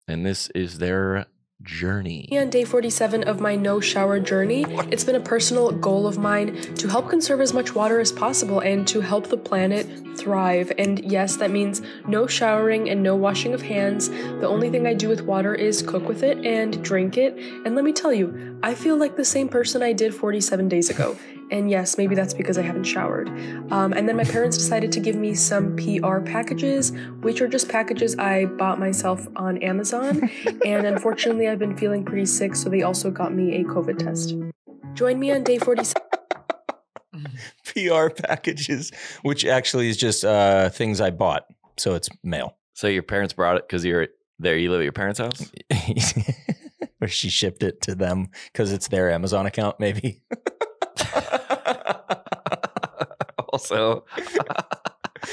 And this is their journey. On day 47 of my no shower journey, it's been a personal goal of mine to help conserve as much water as possible and to help the planet thrive. And yes, that means no showering and no washing of hands. The only thing I do with water is cook with it and drink it. And let me tell you, I feel like the same person I did 47 days ago. And yes, maybe that's because I haven't showered. And then my parents decided to give me some PR packages, which are just packages I bought myself on Amazon. And unfortunately, I've been feeling pretty sick, so they also got me a COVID test. Join me on day 47. PR packages, which actually is just things I bought. So it's mail. So your parents brought it because you're there. You live at your parents' house? Or she shipped it to them because it's their Amazon account, maybe. Also,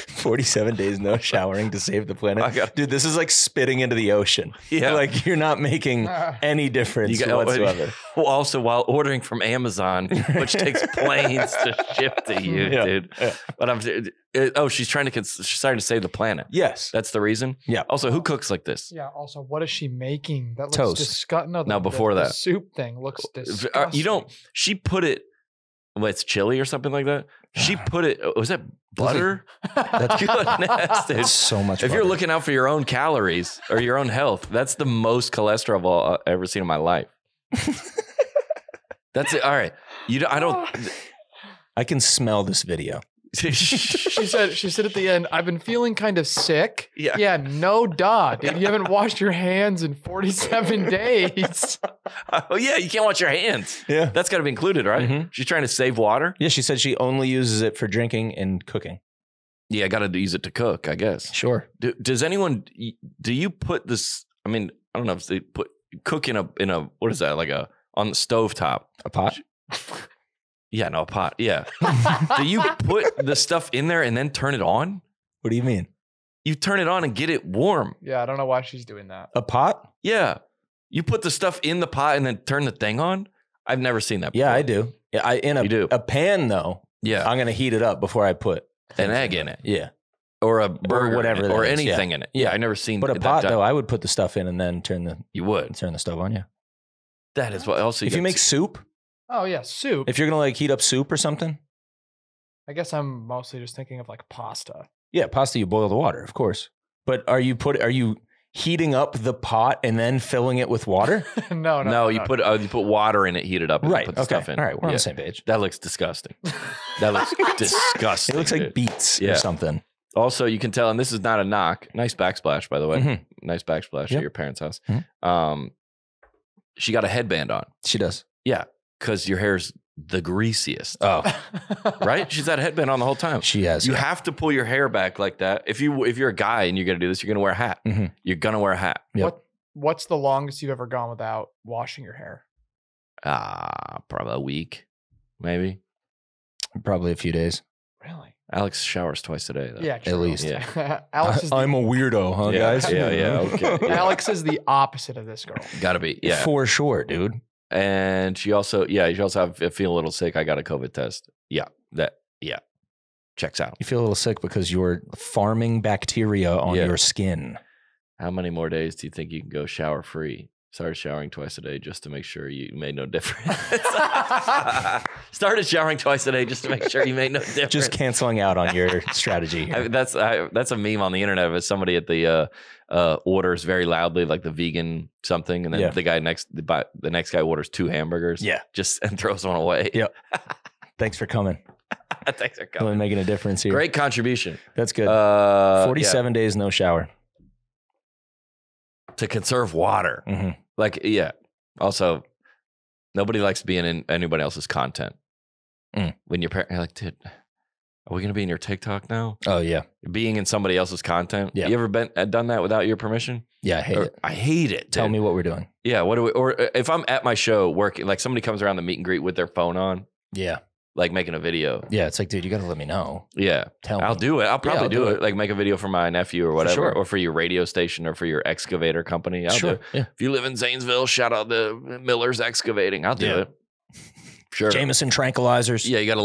47 days no showering to save the planet. Dude, this is like spitting into the ocean. Yeah. Like you're not making any difference whatsoever. Also, while ordering from Amazon, which takes planes to ship to you, dude. Yeah. But she's trying to save the planet. Yes. That's the reason? Yeah. Also, who cooks like this? Yeah. Also, what is she making? That looks Toast. disgusting. No, before the that. soup thing looks disgusting. She put it, it's chili or something like that. She put it, was that butter? That's goodness, dude. That's so much If butter. you're looking out for your own calories or your own health, that's the most cholesterol I've ever seen in my life. That's it. All right. I can smell this video. She said at the end, I've been feeling kind of sick. Yeah. Yeah, no duh, dude. You haven't washed your hands in 47 days. Oh, yeah. You can't wash your hands. Yeah. That's got to be included, right? Mm-hmm. She's trying to save water. Yeah, she said she only uses it for drinking and cooking. Yeah, I got to use it to cook, I guess. Sure. Does anyone, do you put this, I mean, I don't know if they cook in a, what is that? Like on the stovetop. A pot? Yeah, no, a pot. Yeah. Do you put the stuff in there and then turn it on? What do you mean? You turn it on and get it warm. Yeah, I don't know why she's doing that. A pot? Yeah. You put the stuff in the pot and then turn the thing on? I've never seen that before. Yeah, I do. Yeah, You do. a pan though. Yeah. I'm gonna heat it up before I put An egg in it. Yeah. Or a burger whatever in it, or that is, anything yeah. in it. Yeah, I've never seen But a that pot done. though, I would put the stuff in and then turn You would. the stove on. Yeah. That is what else If you make soup, Oh, yeah, soup. if you're gonna like heat up soup or something, I guess I'm mostly just thinking of like pasta. yeah, pasta you boil the water, of course. But are you heating up the pot and then filling it with water? No, you put water in it, heat it up, and Right. put the Okay. stuff in. All right. We're on Yeah. the same page. That looks disgusting. That looks disgusting. It looks like dude. beets Yeah. or something. Also, you can tell, and this is not a knock. Nice backsplash, by the way. Mhm. Nice backsplash Yep. at your parents' house. Mhm. She got a headband on. She does. Yeah, because your hair's the greasiest. Oh, Right? She's had a headband on the whole time. she has. You yeah. have to pull your hair back like that. If you're a guy and you're gonna do this, you're gonna wear a hat. Mhm. You're gonna wear a hat. Yep. What's the longest you've ever gone without washing your hair? Probably a week, maybe. Probably a few days. Really? Alex showers twice a day, though. Yeah, At true. least. Yeah. Alex is I'm a weirdo, huh, Yeah, guys? yeah, okay. Yeah. Alex is the opposite of this girl. Gotta be, yeah. For sure, dude. And she also have feel a little sick. I got a COVID test. Yeah, checks out. You feel a little sick because you're farming bacteria on Yeah. your skin. How many more days do you think you can go shower free? Started showering twice a day just to make sure you made no difference. Started showering twice a day just to make sure you made no difference. Just canceling out on your strategy. Here. That's a meme on the internet of somebody at the orders very loudly, like the vegan something, and then Yeah. the next guy orders 2 hamburgers. Yeah. just and throws one away. Yep. Thanks for coming. Thanks for Really coming. making a difference here. Great contribution. That's good. 47 days no shower. to conserve water. Mhm. Like, yeah. Also, nobody likes being in anybody else's content. Mm. When you're like, dude, are we going to be in your TikTok now? Oh yeah. Being in somebody else's content. Yeah. You ever done that without your permission? Yeah, I hate it. I hate it. Tell dude. me what we're doing. Yeah. Or if I'm at my show working, like somebody comes around the meet and greet with their phone on, Yeah. like making a video. Yeah. It's like, dude, you got to let me know. Yeah. Tell I'll me. do it. I'll probably I'll do do it. it. Like make a video for my nephew or whatever, sure. or for your radio station or for your excavator company. I'll do Sure. it. Yeah. If you live in Zanesville, shout out the Miller's Excavating. I'll do Yeah. it. Sure. Jameson tranquilizers. Yeah, you gotta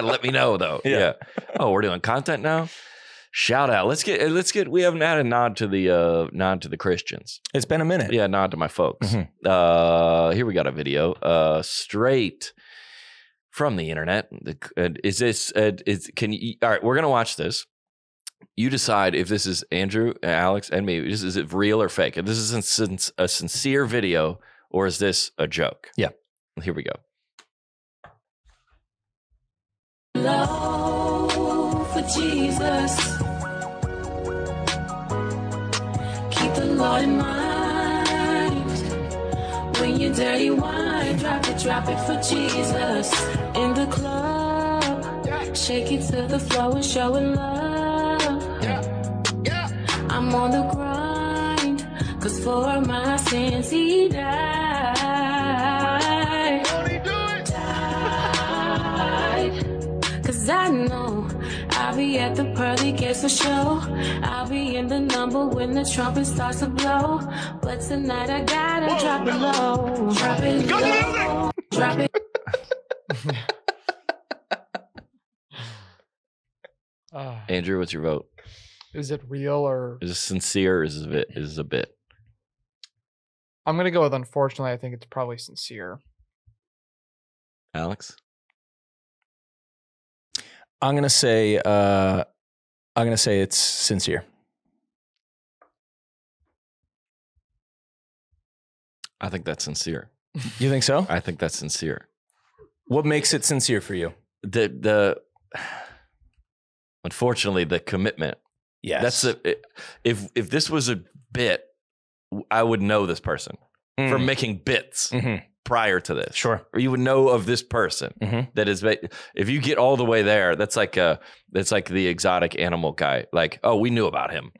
let me know though. Yeah. Yeah. Oh, we're doing content now. Shout out. Let's get. We haven't had a nod to the Christians. It's been a minute. Yeah, nod to my folks. Mhm. Here we got a video. Straight from the internet. Is this? Can you? All right, we're gonna watch this. You decide if this is Andrew, Alex, and me. Is it real or fake? If this is a sincere video, or is this a joke? Yeah. Here we go. Love for Jesus. Keep the Lord in mind. When you dirty wine, drop it for Jesus. In the club, shake it to the floor and show it love. I'm on the grind, 'cause for my sins he died. Cause I know I'll be at the pearly gates for sure. I'll be in the number when the trumpet starts to blow. But tonight I gotta drop it low. Drop it low. Drop it. Andrew, what's your vote? Is it real or Is it sincere? Or is it a bit? I'm gonna go with unfortunately. I think it's probably sincere. Alex? I'm gonna say it's sincere. I think that's sincere. You think so? I think that's sincere. What makes it sincere for you? Unfortunately, the commitment. Yes. If this was a bit, I would know this person from making bits prior to this. Sure. Or you would know of this person that is. If you get all the way there, that's like the exotic animal guy. Like, oh, we knew about him.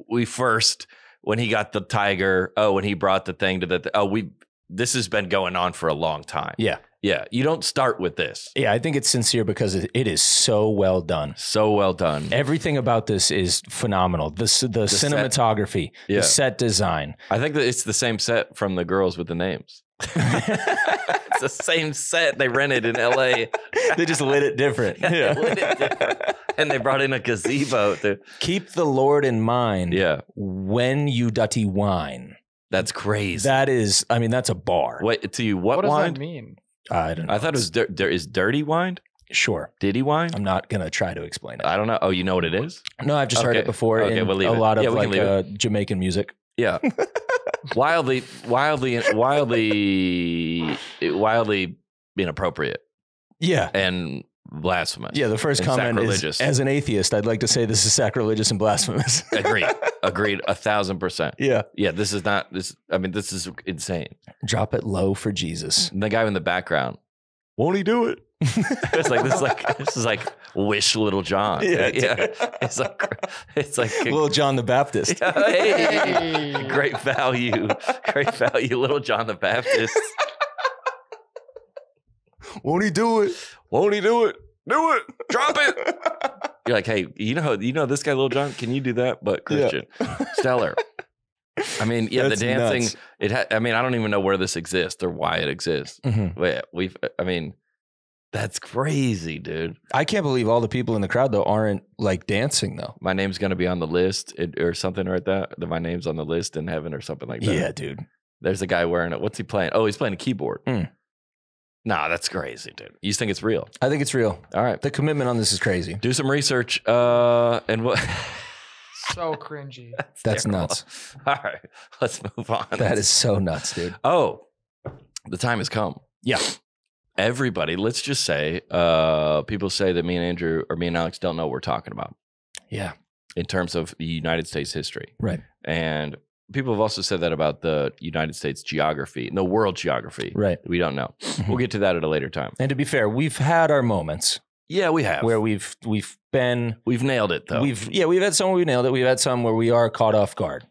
We first when he got the tiger. Oh, when he brought the thing to this has been going on for a long time. Yeah. Yeah, you don't start with this. Yeah, I think it's sincere because it is so well done. So well done. Everything about this is phenomenal. The cinematography, the set design. I think that it's the same set from the girls with the names. It's the same set they rented in LA. They just lit it different. They lit it different. And they brought in a gazebo to keep the Lord in mind. Yeah. When you dutty wine. That's crazy. That is, I mean, that's a bar. Wait, to you, what does wine? that mean? I don't know. I thought it was is dirty wine? Sure. Diddy wine? I'm not going to try to explain it. I don't know. Oh, you know what it is? No, I've just heard it before in we'll leave a it. lot of we can leave it. Jamaican music. Yeah. wildly inappropriate. Yeah. And blasphemous. Yeah, the first and comment sacrilegious. is, as an atheist, I'd like to say this is sacrilegious and blasphemous. Agreed. 1,000%. Yeah. Yeah, this is not, this is insane. Drop it low for Jesus. And the guy in the background, won't he do it? This is like Wish Little John. Yeah. It's like Little John the Baptist. Hey, great value, Little John the Baptist. Won't he do it? Won't he do it? Do it. Drop it. You're like, hey, you know this guy, Little John? Can you do that? But Christian. Yeah. Stellar. I mean, yeah, That's the dancing, nuts. I mean, I don't even know where this exists or why it exists. But that's crazy, dude. I can't believe all the people in the crowd, though, aren't like dancing, though. My name's going to be on the list or something like that. My name's on the list in heaven or something like that. Yeah, dude. There's a guy wearing it. What's he playing? Oh, he's playing a keyboard. Nah, that's crazy, dude. You think it's real? I think it's real. All right. The commitment on this is crazy. Do some research and what? So cringy. That's nuts. All right. Let's move on. That is so nuts, dude. Oh, the time has come. Yeah. Everybody, let's just say, people say that me and Andrew or me and Alex don't know what we're talking about. Yeah. In terms of the United States history. Right. And people have also said that about the United States geography, the world geography. Right. We don't know. We'll get to that at a later time. And to be fair, we've had our moments. Yeah, we have. Where we've nailed it though. We've had some where we nailed it. We've had some where we are caught off guard.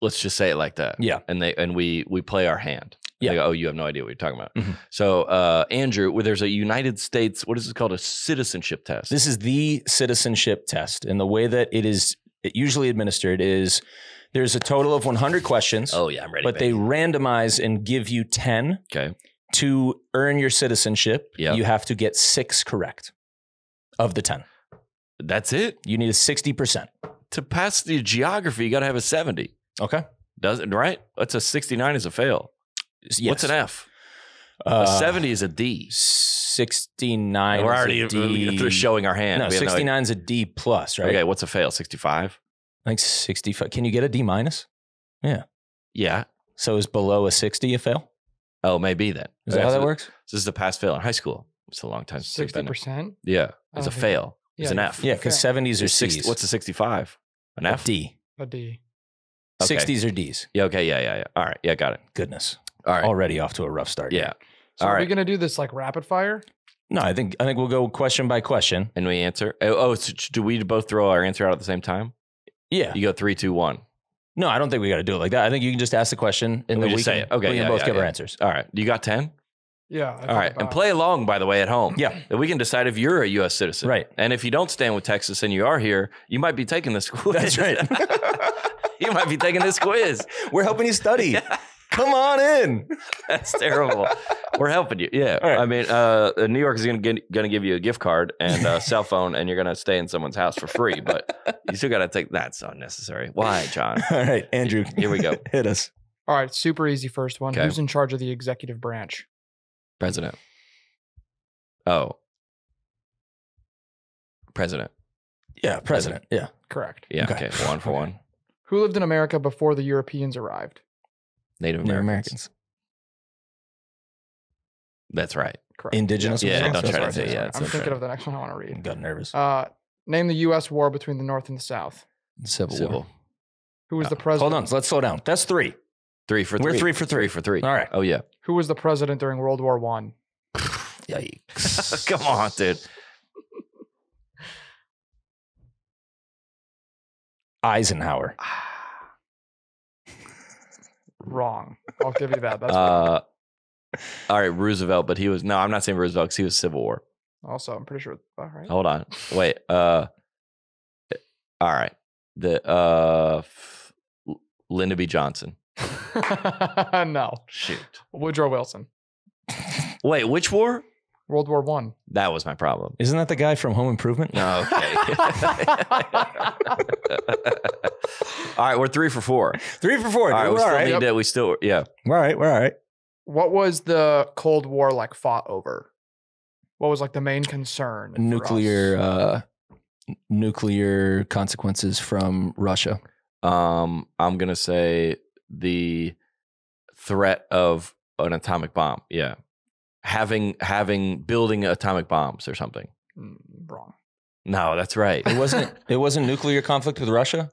Let's just say it like that. Yeah. And we play our hand. Yeah. They go, oh, you have no idea what you're talking about. So Andrew, there's a United States, what is it called? A citizenship test. This is the citizenship test. And the way that it usually administered is there's a total of 100 questions. Oh yeah, I'm ready. But they randomize and give you 10. Okay. To earn your citizenship, Yep. you have to get 6 correct of the 10. That's it? You need a 60%. To pass the geography, you got to have a 70. Okay. Doesn't, right? That's a 69 is a fail. Yes. What's an F? A 70 is a D. 69. We're is already a D. they're showing our hand. No, 69 is a D plus, right? Okay, what's a fail? 65? I think 65. Can you get a D minus? Yeah. Yeah. So is below a 60 a fail? Oh, maybe then. Is that how that works? This is a pass fail in high school. It's a long time since I've been there. 60%? Yeah. It's a fail. It's an F. Yeah, because 70s are C's. What's a 65? An F? A D. A D. Okay. 60s are D's. Yeah, okay, yeah. All right, yeah, got it. Goodness. All right. Already off to a rough start. Yeah. So All are we right. going to do this like rapid fire? No, I think we'll go question by question. And we answer. So do we both throw our answer out at the same time? Yeah. You go 3, 2, 1. No, I don't think we got to do it like that. I think you can just ask the question and we then just say it. Okay, we can both give our answers. All right. You got 10? Yeah. All right. And play along, by the way, at home. Yeah. And we can decide if you're a U.S. citizen. Right. And if you don't stand with Texas and you are here, you might be taking this quiz. That's right. You might be taking this quiz. We're helping you study. Come on in. That's terrible. We're helping you. Yeah. Right. I mean, New York is going to give you a gift card and a cell phone, and you're going to stay in someone's house for free. But you still got to take. That's unnecessary. Why, John? All right, Andrew. Here we go. Hit us. All right. Super easy first one. Okay. Who's in charge of the executive branch? President. Oh. President. Yeah, president. Yeah. Correct. Yeah. Okay. Okay. 1 for 1. Who lived in America before the Europeans arrived? Native Americans. That's right. Correct. Indigenous. Yeah, I'm don't so try to sorry. say yeah. it's I'm not thinking fair. of the next one I want to read. Got nervous. Name the U.S. war between the North and the South. Civil War. Who was the president? Hold on. Let's slow down. That's 3. 3 for 3. We're 3 for 3. 3 for 3. All right. Oh yeah. Who was the president during World War I? Yikes. Come on, dude. Eisenhower. Wrong. I'll give you that. That's All right, Roosevelt, but he was I'm not saying Roosevelt because he was Civil War. also, I'm pretty sure. Right? Hold on. Wait. All right. The Lyndon B. Johnson. No. Shoot. Woodrow Wilson. Wait, which war? World War I. That was my problem. Isn't that the guy from Home Improvement? No, okay. All right, we're 3 for 4. 3 for 4. All right, We're all right. yeah. We're all right. What was the Cold War like fought over? What was like the main concern? for us? Nuclear consequences from Russia. I'm gonna say the threat of an atomic bomb. Yeah, building atomic bombs or something. Wrong. No, that's right. It wasn't nuclear conflict with Russia?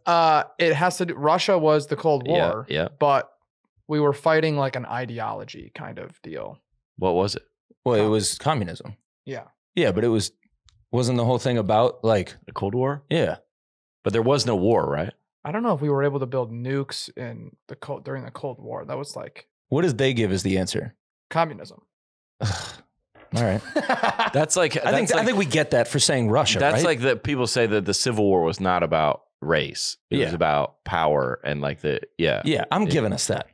It has to do. Russia was the Cold War. Yeah. But we were fighting like an ideology kind of deal. What was it? Well, it was communism. Yeah. Yeah, but wasn't the whole thing about like The Cold War? yeah. But there was no war, right? I don't know if we were able to build nukes in during the Cold War. That was like What did they give as the answer? communism. All right. That's like I think we get that for saying Russia. that's right? like that people say that the Civil War was not about race. It was Yeah. about power and like yeah. I'm giving us that.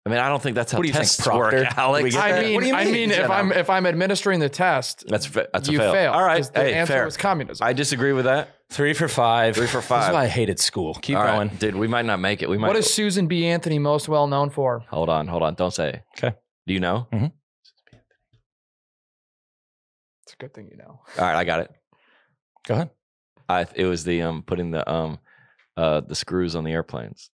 I mean, I don't think that's how What do you think, tests Proctor? work, Alex. We get I that? mean, What do you mean? if I'm administering the test, That's a you fail. All right, 'cause The hey, answer fair. was communism. I disagree with that. 3 for 5. 3 for This 5. is why I hated school. Keep All going. right, dude. We might not make it. We might. What is Susan B. Anthony most well known for? Hold on. Don't say. Okay. Do you know? Mhm. It's a good thing you know. All right, I got it. Go ahead. It was the putting the screws on the airplanes.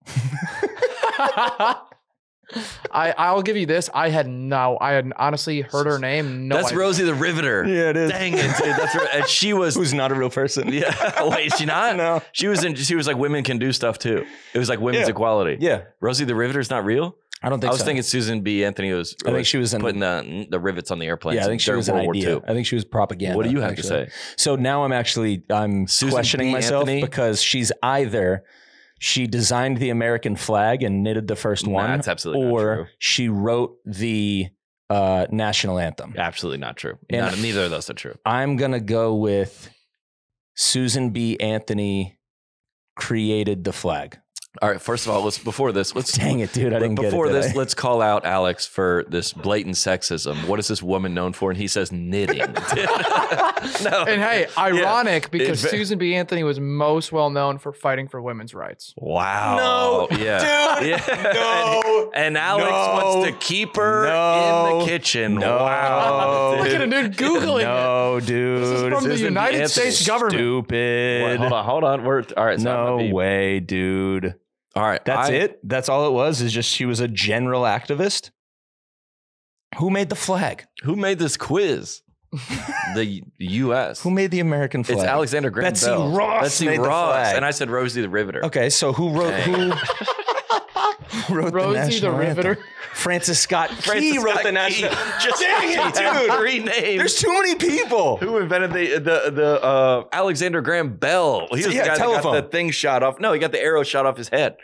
I'll give you this. I had honestly heard her name. No, That's idea. Rosie the Riveter. Yeah, it is. Dang it, dude. That's right. And she was. Who's not a real person. Yeah. Wait, is she not? No. She was like women can do stuff too. It was like women's Yeah. equality. Yeah. Rosie the Riveter's not real. I don't think I was so. thinking Susan B. Anthony was. I think she was putting the rivets on the airplanes. Yeah, I think she during was an World War idea. II. I think she was propaganda. What do you have actually. to say? So now I'm Susan questioning B. myself Anthony? because she's either she designed the American flag and knitted the first one, That's absolutely not or true. she wrote the national anthem. Absolutely not true. And- Neither of those are true. I'm gonna go with Susan B. Anthony created the flag. All right. First of all, before this, Dang it, dude! I didn't get it. Before this, did I? let's call out Alex for this blatant sexism. What is this woman known for? And he says knitting. No. And hey, ironic because It- Susan B. Anthony was most well known for fighting for women's rights. Wow. No, yeah. dude. Yeah. No. And Alex No. wants to keep her No. in the kitchen. No. Wow. Look at him, dude, Googling it. No, dude. This is from the Susan B. United Anthony. States government. Stupid. Wait, hold on. We're all right. No way, dude. All right. That's it? That's all it was? Is just she was a general activist? Who made the flag? Who made this quiz? The U.S. Who made the American flag? It's Alexander Graham Betsy Bell. Ross Betsy made the Ross. flag. And I said Rosie the Riveter. Okay, so who wrote Dang. who wrote the Rosie the national Riveter. anthem? Francis Scott Key Francis wrote Scott the Key. national. Just Dang it, dude. 3 names. There's too many people. Who invented the Alexander Graham Bell? He was the guy that telephone. got the thing shot off. No, he got the arrow shot off his head.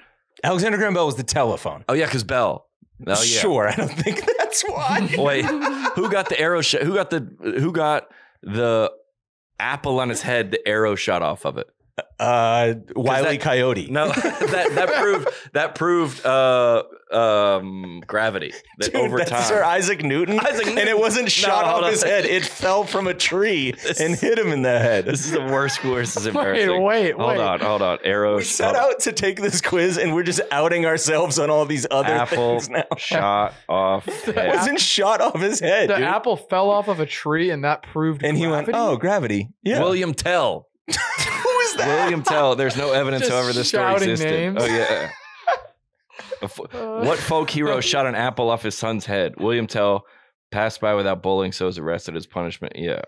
Alexander Graham Bell was the telephone. Oh yeah, because Bell. Oh, yeah. Sure, I don't think that's why. Wait, who got the arrow shot? Who got the apple on his head? The arrow shot off of it. Wile E. Coyote. No, that proved gravity. That Dude, over that's time. Sir Isaac Newton. Isaac Newton. And it wasn't shot hold off on. his head. It fell from a tree and hit him in the head. This is the worst quiz. This is embarrassing. Wait. Hold on. Arrow. We set out to take this quiz and we're just outing ourselves on all these other apple things now. shot off It head. wasn't shot off his head, The dude. apple fell off of a tree and that proved And he went, gravity? oh, gravity. Yeah. William Tell. Who is that? William Tell. There's no evidence, Just however, this story shouting existed. names. Oh yeah. What folk hero shot an apple off his son's head? William Tell passed by without bowling, so was arrested as punishment. Yeah.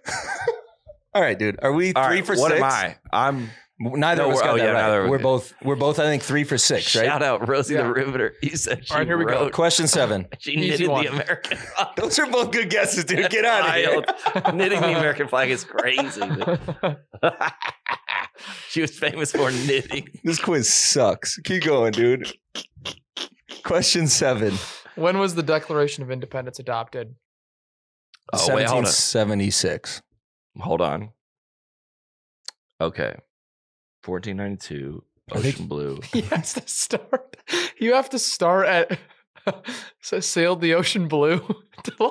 All right, dude. Are we All 3 right, for 6? what am I? I'm. Neither No, of us we're- got oh, that yeah, right. neither of us- We're both, I think, 3 for 6, right? Shout out Rosie Yeah. the Riveter. He said she All right, here we go. wrote. Question 7. She Easy knitted one. the American flag. Those are both good guesses, dude. Get out of here. Wild. Knitting the American flag is crazy. She was famous for knitting. This quiz sucks. Keep going, dude. Question 7. When was the Declaration of Independence adopted? Oh, wait, hold on. 1776. Hold on. Okay. 1492, Ocean Blue. He has to start. You have to start at sailed the ocean blue.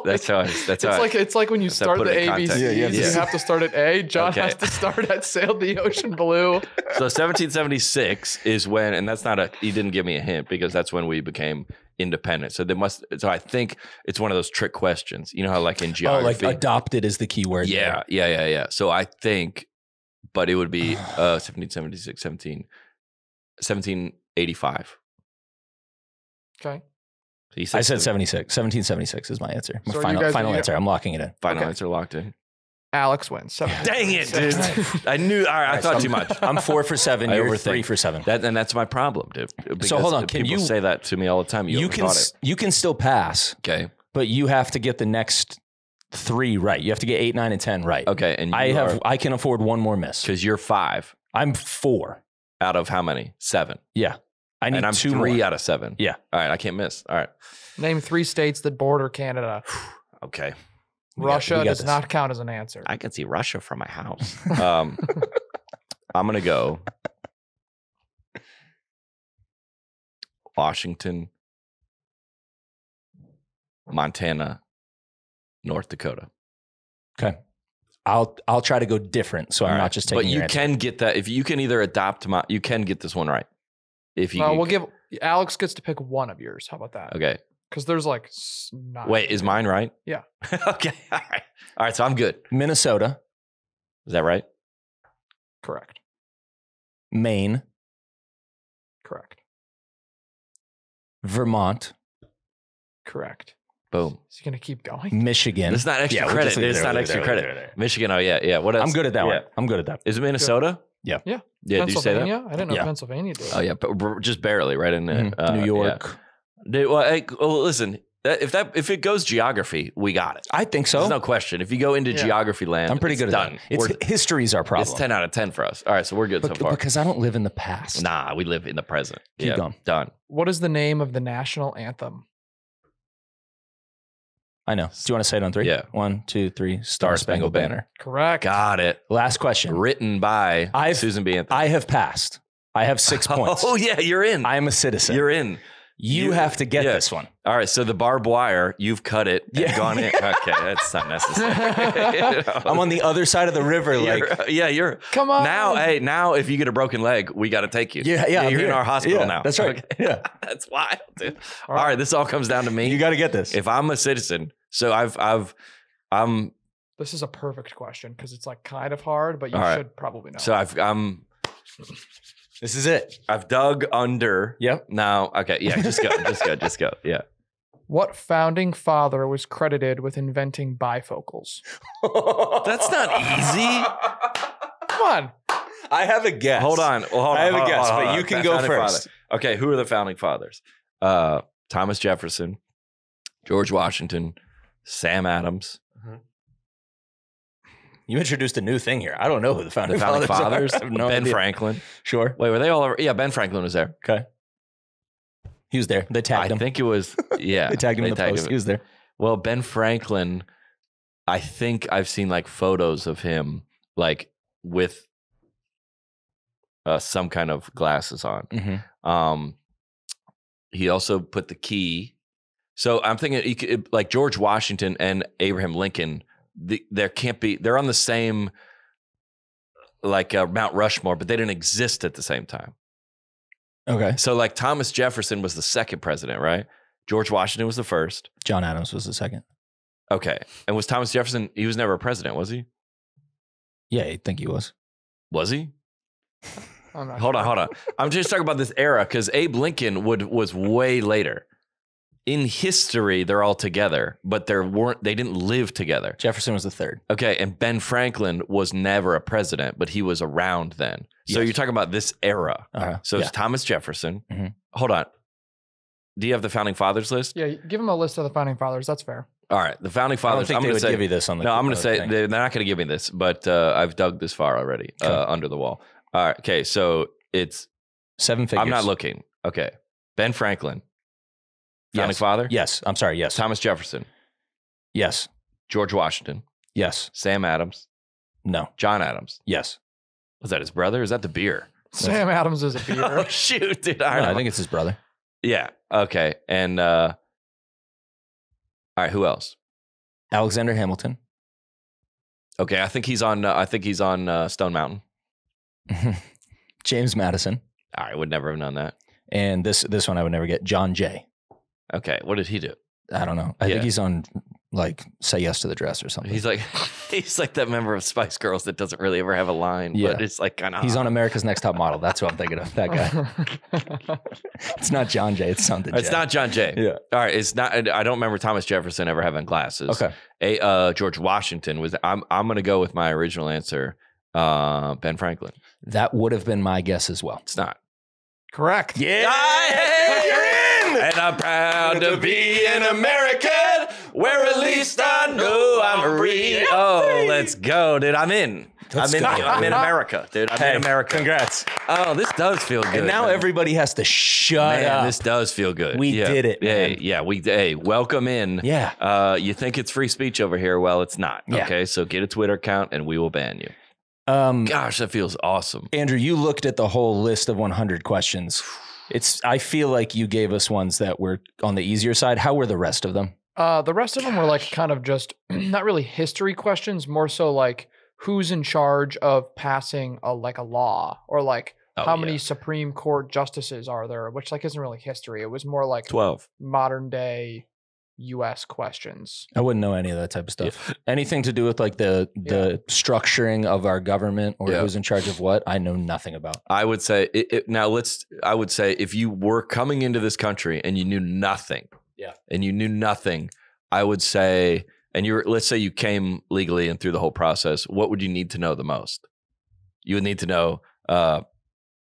That's how it's like when you that's how I start put the it in context. ABC. Yeah, you have You to- have to start at A. John Okay. has to start at sailed the ocean blue. So 1776 is when, and that's not he didn't give me a hint because that's when we became independent. So so I think it's one of those trick questions. You know how like in Oh, geography. like adopted is the key word. Yeah. So I think, but it would be 1776, 1785. Okay. He I said 76. 1776 is my answer. My So you final guys- final you- answer. I'm locking it in. Final Okay. answer locked in. Alex wins. Dang it, dude. I knew. All right, I thought too much. I'm 4 for 7. I You're overthink. 3 for 7. And that's my problem, dude. Because hold on, can people you- say that to me all the time? You can overthought it. you can still pass, Okay. but you have to get the next 3 right. You have to get 8, 9, and 10 right. Okay. And I can afford one more miss. because you're 5 I'm 4. out of how many? 7. Yeah. I need And I'm 2 3 more. out of 7. Yeah. All right. I can't miss. All right. Name 3 states that border Canada. Okay. Russia we got does this. not count as an answer. I can see Russia from my house. I'm gonna go Washington, Montana, North Dakota. Okay. I'll try to go different, so I'm All right. not just taking But your you answer. can get that if you can either adopt you can get this one right. If you We'll give Alex gets to pick one of yours. How about that? okay. Because there's like 9. Wait, is mine right? Yeah. Okay. All right. All right. So I'm good. Minnesota, Is that right? Correct. Maine, Correct. Vermont, Correct. Boom. Is he gonna keep going? Michigan. It's not extra we'll credit. just leave It's there, not leave extra there, credit. leave there. Michigan. Oh yeah. What else? I'm good at that Yeah. one. I'm good at that. Is it Minnesota? Yeah. Yeah. Yeah. Do you say that? Pennsylvania? I didn't know Yeah. Pennsylvania did. Oh yeah, but just barely right in there. Mhm. New York. Yeah. Dude, well, hey, listen. If it goes geography, we got it. I think so. There's no question. If you go into Yeah. geography land, I'm pretty it's good at done. that. It's history's our problem. It's 10 out of 10 for us. All right, so we're good so far. Because I don't live in the past. Nah, we live in the present. Keep going. Done. What is the name of the national anthem? I know. Do you want to say it on 3? Yeah. 1, 2, 3. Star Spangled Banner. Correct. Got it. Last question. Written by Susan B. Anthony. I have passed. I have 6 points. Oh, yeah, you're in. I'm a citizen. You're in. You have to get this one. All right, so the barbed wire, you've cut it and gone in. Okay, that's not necessary. I'm on the other side of the river. You're. Come on. Now, if you get a broken leg, we got to take you. Yeah, you're in our hospital now. That's right. Okay. Yeah, that's wild, dude. All right, this all comes down to me. You got to get this. If I'm a citizen, so I'm. This is a perfect question because it's like kind of hard, but you should probably know. So This is it. I've dug under. Yep. Now, okay, yeah, just go. Yeah. What founding father was credited with inventing bifocals? That's not easy. Come on. I have a guess. Hold on. I have a guess, but you can go first. Okay, who are the founding fathers? Thomas Jefferson, George Washington, Sam Adams. You introduced a new thing here. I don't know who the founding fathers are. No Ben idea. Franklin. Sure. Wait, were they all over? Yeah, Ben Franklin was there. Okay. He was there. They tagged him. I think it was, yeah. They tagged him in the post. He was there. Well, Ben Franklin, I think I've seen like photos of him like with some kind of glasses on. Mm-hmm. He also put the key. So I'm thinking like George Washington and Abraham Lincoln, they're on the same like Mount Rushmore, but they didn't exist at the same time. Okay. So like Thomas Jefferson was the second president, right? George Washington was the first. John Adams was the second. Okay. And was Thomas Jefferson, he was never a president, was he? Yeah, I think he was. Was he? Hold on. I'm just talking about this era because Abe Lincoln was way later. In history, they're all together, but they didn't live together. Jefferson was the third. Okay, and Ben Franklin was never a president, but he was around then. So you're talking about this era. So it's Thomas Jefferson. Mm-hmm. Hold on. Do you have the founding fathers list? Yeah, give them a list of the founding fathers. That's fair. All right, the founding fathers. I don't think they would give you this on the. No, I'm going to say they're not going to give me this, but I've dug this far already under the wall. All right, okay, so it's 7 figures. I'm not looking. Okay, Ben Franklin. Founding father? Yes. I'm sorry. Yes. Thomas Jefferson. Yes. George Washington. Yes. Sam Adams. No. John Adams. Yes. Was that his brother? Or is that the beer? Sam Adams is a beer. Oh, shoot, dude. I think it's his brother. Yeah. Okay. And all right, who else? Alexander Hamilton. Okay, I think he's on Stone Mountain. James Madison. I would never have known that. And this one I would never get. John Jay. Okay, what did he do? I don't know. I think he's on like Say Yes to the Dress or something. He's like that member of Spice Girls that doesn't really ever have a line, but it's like kind of. He's on America's Next Top Model. That's what I'm thinking of. That guy. It's not John Jay. It's something. It's not John Jay. Yeah. All right. It's not. I don't remember Thomas Jefferson ever having glasses. Okay. George Washington was. I'm going to go with my original answer. Ben Franklin. That would have been my guess as well. It's not. Correct. Yeah. You're in. And I'm proud to be an American, where at least I know I'm a real. Oh, let's go, dude. I'm in. I'm in America, dude. I'm in America. Congrats. Oh, this does feel good. And now everybody has to shut up. This does feel good. We did it, man. Hey, welcome in. Yeah. You think it's free speech over here? Well, it's not. Yeah. Okay, so get a Twitter account and we will ban you. Gosh, that feels awesome. Andrew, you looked at the whole list of 100 questions. I feel like you gave us ones that were on the easier side. How were the rest of them? The rest of them were like kind of just not really history questions, more so like who's in charge of passing a law, or like how many Supreme Court justices are there, which like isn't really history. It was more like 12 modern day U.S. questions. I wouldn't know any of that type of stuff. Yeah. Anything to do with like the structuring of our government or who's in charge of what, I know nothing about. I would say I would say if you were coming into this country and you knew nothing, I would say, and let's say you came legally and through the whole process, what would you need to know the most? You would need to know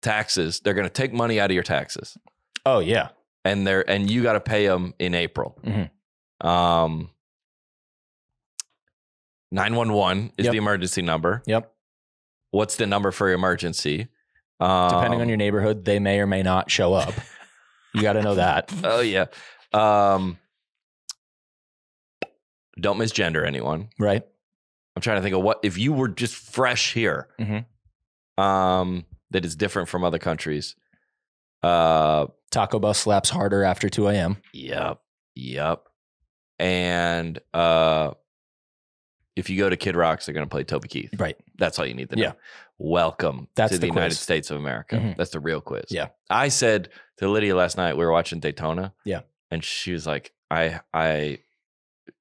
taxes. They're going to take money out of your taxes. Oh yeah, and you got to pay them in April. Mm-hmm. 911 is the emergency number. Yep. What's the number for emergency? Depending on your neighborhood, they may or may not show up. You got to know that. Oh yeah. Don't misgender anyone. Right. I'm trying to think of what if you were just fresh here. Mm-hmm. that is different from other countries. Taco Bell slaps harder after 2 a.m. Yep. And if you go to Kid Rock's, they're going to play Toby Keith. Right. That's all you need to know. Yeah. Welcome That's to the United quiz. States of America. Mm-hmm. That's the real quiz. Yeah. I said to Lydia last night, we were watching Daytona. Yeah. And she was like, I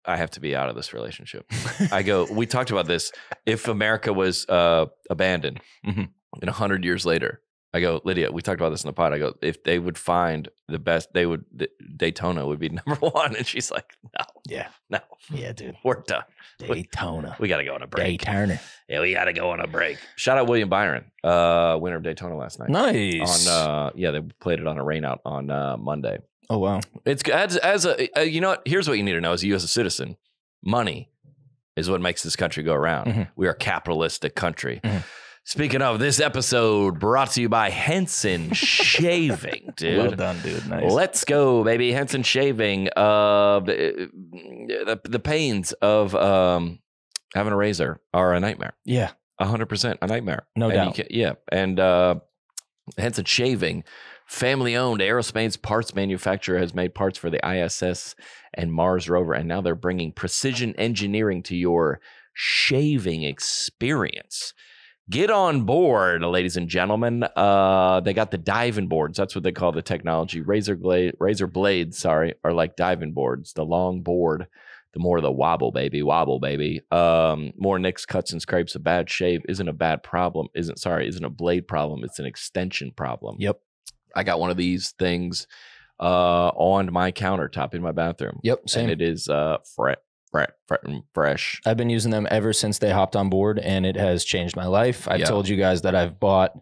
have to be out of this relationship. I go, we talked about this. If America was abandoned and 100 years later, I go, Lydia, we talked about this in the pod. I go, if they would find the best, Daytona would be number one. And she's like, no. Yeah. No. Yeah, dude. We're done. Daytona. We got to go on a break. Daytona. Yeah, we got to go on a break. Shout out William Byron, winner of Daytona last night. Nice. They played it on a rain out on Monday. Oh, wow. It's as a you know what? Here's what you need to know as a U.S. citizen: money is what makes this country go around. Mm-hmm. We are a capitalistic country. Mm-hmm. Speaking of, this episode brought to you by Henson Shaving, dude. Well done, dude. Nice. Let's go, baby. Henson Shaving. The pains of having a razor are a nightmare. Yeah. 100% a nightmare. No doubt. And Henson Shaving, family-owned aerospace parts manufacturer, has made parts for the ISS and Mars rover, and now they're bringing precision engineering to your shaving experience. Get on board, ladies and gentlemen. They got the diving boards. That's what they call the technology. Razor blades, are like diving boards. The long board, the more the wobble, baby. More nicks, cuts, and scrapes. A bad shave isn't a bad problem. Isn't a blade problem. It's an extension problem. Yep. I got one of these things on my countertop in my bathroom. Yep, same. And it is fresh. I've been using them ever since they hopped on board, and it has changed my life. I've told you guys that I've bought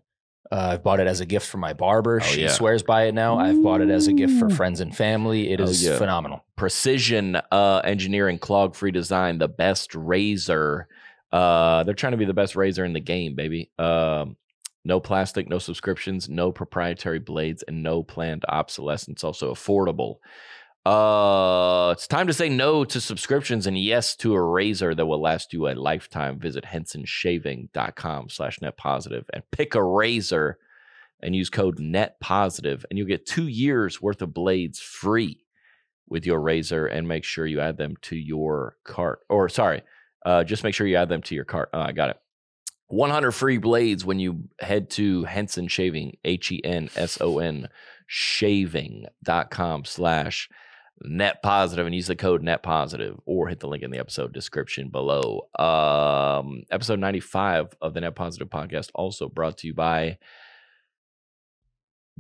it as a gift for my barber. She swears by it now. I've bought it as a gift for friends and family. It is phenomenal. Precision engineering, clog-free design, the best razor. They're trying to be the best razor in the game, baby. No plastic, no subscriptions, no proprietary blades, and no planned obsolescence. Also affordable. It's time to say no to subscriptions and yes to a razor that will last you a lifetime. Visit hensonshaving.com/netpositive and pick a razor and use code NETPOSITIVE, and you'll get 2 years worth of blades free with your razor. And make sure you add them to your cart. Just make sure you add them to your cart. I got it. 100 free blades when you head to Henson Shaving, HENSON shaving.com/NetPositive and use the code NetPositive, or hit the link in the episode description below. Episode 95 of the Net Positive podcast also brought to you by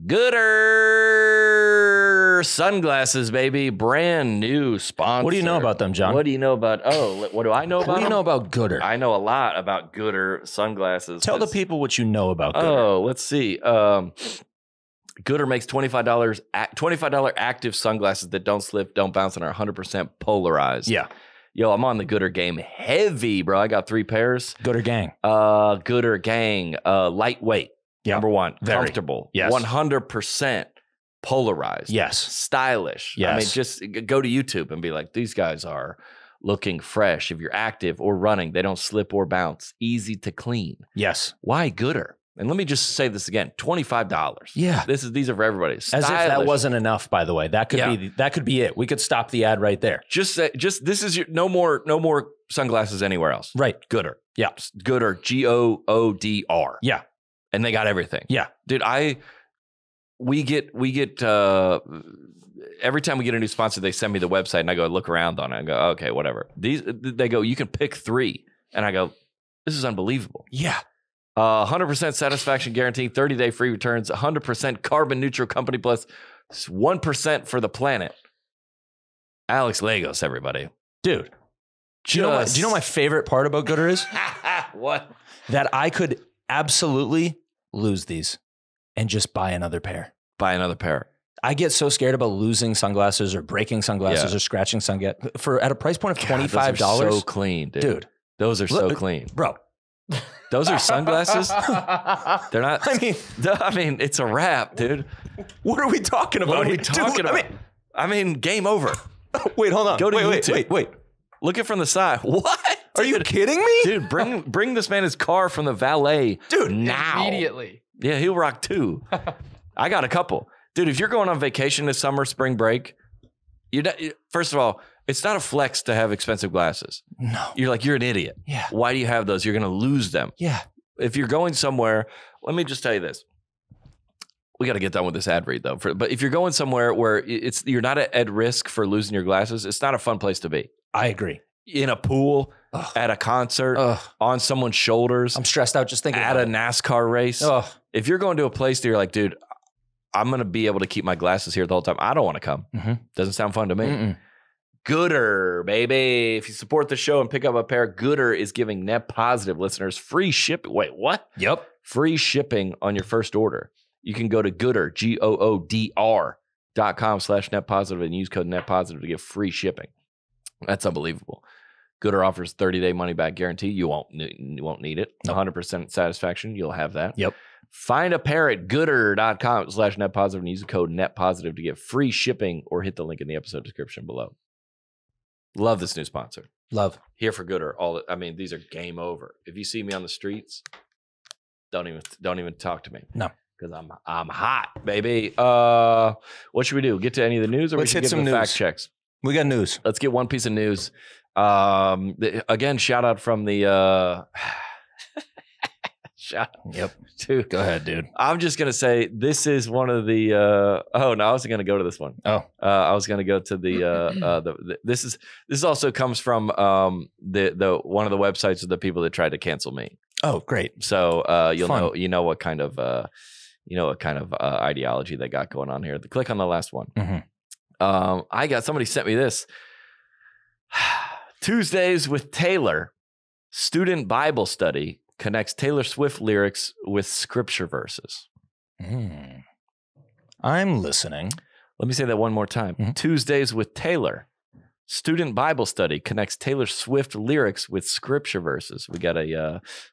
Gooder Sunglasses, baby. Brand new sponsor. What do you know about them, John? What do you know about? What do I know about? What do you know about Gooder? I know a lot about Gooder Sunglasses. Tell the people what you know about Gooder. Oh, let's see. Gooder makes $25 active sunglasses that don't slip, don't bounce, and are 100% polarized. Yeah. Yo, I'm on the Gooder game heavy, bro. I got 3 pairs. Gooder gang. Gooder gang. Lightweight. Yep. Number one. Very. Comfortable. Yes. 100% polarized. Yes. Stylish. Yes. I mean, just go to YouTube and be like, these guys are looking fresh. If you're active or running, they don't slip or bounce. Easy to clean. Yes. Why Gooder? And let me just say this again: $25. Yeah, these are for everybody. Stylish. As if that wasn't enough, by the way. That could be it. We could stop the ad right there. Just this is your no more sunglasses anywhere else. Right. Gooder. Yeah. Gooder. GOODR. Yeah. And they got everything. Yeah. Dude, we get every time we get a new sponsor, they send me the website and I go look around on it and go, okay, whatever. They go, you can pick 3, and I go, this is unbelievable. Yeah. 100% satisfaction guarantee, 30-day free returns, 100% carbon neutral company plus 1% for the planet. Alex Lagos, everybody. Dude, do you know my favorite part about Gooder is? What? That I could absolutely lose these and just buy another pair. I get so scared about losing sunglasses or breaking sunglasses or scratching sunglasses at a price point of $25. Those are so clean, dude. Those are so clean. Bro. Those are sunglasses. They're not. I mean, it's a wrap, dude. What are we talking about? What are we talking about? I mean, game over. Wait, hold on. Go to YouTube. Wait. Look it from the side. What? Are you kidding me? Dude, bring this man his car from the valet. Dude, now. Immediately. Yeah, he'll rock 2. I got a couple. Dude, if you're going on vacation this summer, spring break, first of all, it's not a flex to have expensive glasses. No. You're an idiot. Yeah. Why do you have those? You're going to lose them. Yeah. If you're going somewhere, let me just tell you this. We got to get done with this ad read though. But if you're going somewhere where you're not at risk for losing your glasses, it's not a fun place to be. I agree. In a pool, at a concert, on someone's shoulders. I'm stressed out just thinking at a NASCAR race. If you're going to a place that you're like, dude, I'm going to be able to keep my glasses here the whole time. I don't want to come. Mm-hmm. Doesn't sound fun to me. Gooder, baby. If you support the show and pick up a pair, Gooder is giving Net Positive listeners free shipping. Wait, what? Yep. Free shipping on your first order. You can go to Gooder, GOODR.com/Net Positive and use code Net Positive to get free shipping. That's unbelievable. Gooder offers 30-day money-back guarantee. You won't need it. 100% satisfaction. You'll have that. Yep. Find a pair at gooder.com/Net Positive and use the code Net Positive to get free shipping or hit the link in the episode description below. Love this new sponsor. Love. Here for Gooder. These are game over. If you see me on the streets, don't even talk to me. No. Because I'm hot, baby. What should we do? Get to any of the news, or Let's we should hit get some the news. fact checks? We got news. Let's get one piece of news. Again, shout out from the shout. Yep. Dude, go ahead, dude. I'm just gonna say this is one of the. I wasn't gonna go to this one. Oh, I was gonna go to the. This also comes from the one of the websites of the people that tried to cancel me. Oh, great. So you know what kind of ideology they got going on here. Click on the last one. Mm-hmm. Somebody sent me this. Tuesdays with Taylor, student Bible study connects Taylor Swift lyrics with scripture verses. I'm listening. Let me say that one more time. Tuesdays with Taylor, student Bible study connects Taylor Swift lyrics with scripture verses. We got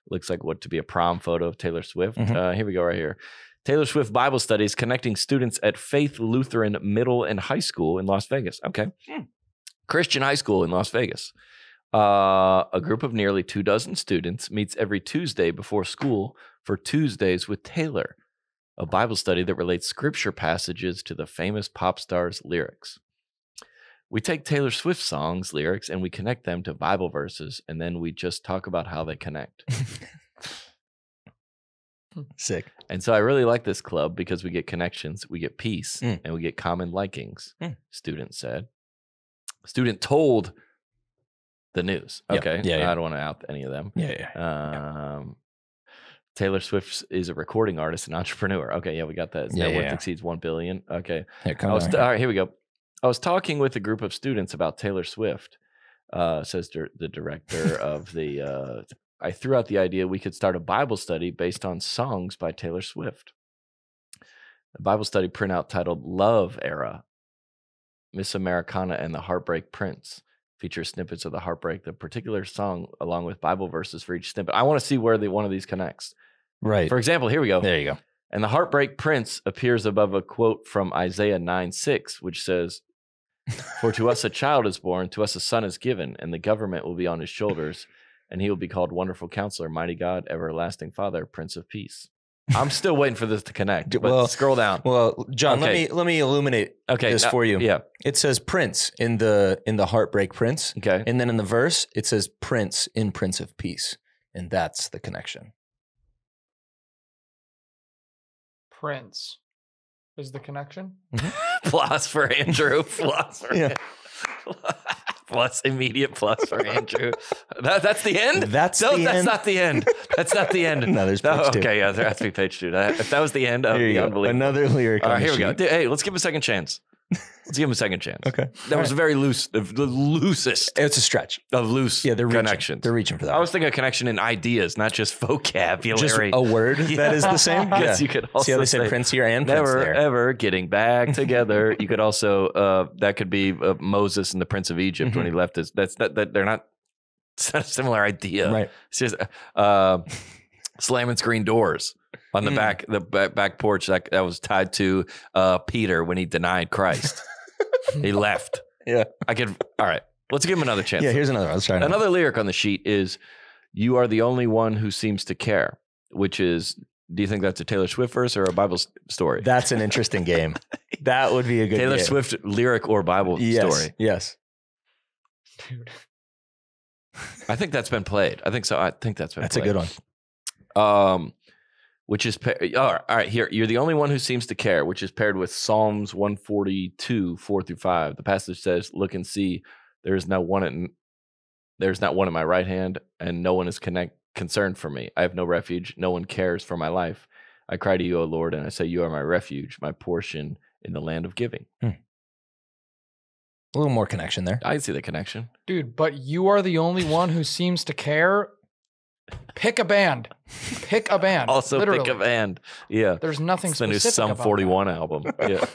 looks like what to be a prom photo of Taylor Swift. Here we go right here. Taylor Swift Bible studies connecting students at Faith Lutheran Middle and High School in Las Vegas. Okay. Christian High School in Las Vegas. A group of nearly 24 students meets every Tuesday before school for Tuesdays with Taylor, a Bible study that relates scripture passages to the famous pop star's lyrics. We take Taylor Swift songs, lyrics, and we connect them to Bible verses, and then we just talk about how they connect. Sick. And so I really like this club because we get connections, we get peace, and we get common likings, student said. Student told the news. Okay. Yeah. I don't want to out any of them. Yeah. Taylor Swift is a recording artist and entrepreneur. Okay. Yeah, we got that. His net worth exceeds $1 billion. Okay. All right, here we go. I was talking with a group of students about Taylor Swift, says the director of the, I threw out the idea we could start a Bible study based on songs by Taylor Swift. A Bible study printout titled Love Era, Miss Americana and the Heartbreak Prince features snippets of the heartbreak, the particular song, along with Bible verses for each snippet. I want to see where one of these connects. Right. For example, here we go. There you go. And the Heartbreak Prince appears above a quote from Isaiah 9:6, which says, "For to us a child is born, to us a son is given, and the government will be on his shoulders, and he will be called Wonderful Counselor, Mighty God, Everlasting Father, Prince of Peace." I'm still waiting for this to connect. But scroll down. Well, John, okay. let me illuminate this for you. Yeah. It says Prince in the Heartbreak Prince. Okay. And then in the verse, it says Prince in Prince of Peace. And that's the connection. Prince is the connection. Plus for Andrew. Plus for yeah. Immediate plus for Andrew. That's the end? That's not the end. That's not the end. No, there's page 2. Okay, yeah, there has to be page 2. If that was the end of the unbelievable. Another lyric. All right, here we go. Hey, let's give him a second chance. Let's give him a second chance. Okay. That was very loose. The loosest. It's a stretch. Of loose connections. They're reaching for that. I was thinking a connection in ideas, not just vocabulary. Just a word that is the same? Yeah. You could also see how they said Prince here and Prince there. Never, ever getting back together. You could also, that could be Moses and the Prince of Egypt when he left his, they're not, it's not a similar idea. Right. It's just slamming screen doors on the back porch that was tied to Peter when he denied Christ. He left. Yeah. All right. Let's give him another chance. Yeah, here's another one. Let's try another lyric on the sheet is, "You are the only one who seems to care," which is Do you think that's a Taylor Swift verse or a Bible story? That's an interesting game. That would be a good Taylor game. Swift lyric or Bible story? Yes. Dude. I think that's been played. I think so. I think that's been That's played. a good one. Which is all right. Here, you're the only one who seems to care, which is paired with Psalms 142, 4-5. The passage says, "Look and see, there's not one in my right hand, and no one is concerned for me. I have no refuge. No one cares for my life. I cry to you, O Lord, and I say, you are my refuge, my portion in the land of giving." A little more connection there. I see the connection. Dude, but you are the only one who seems to care. Pick a band. Pick a band. Also, literally. pick a band. Yeah. There's nothing It's the new specific Sum about 41 album. Yeah.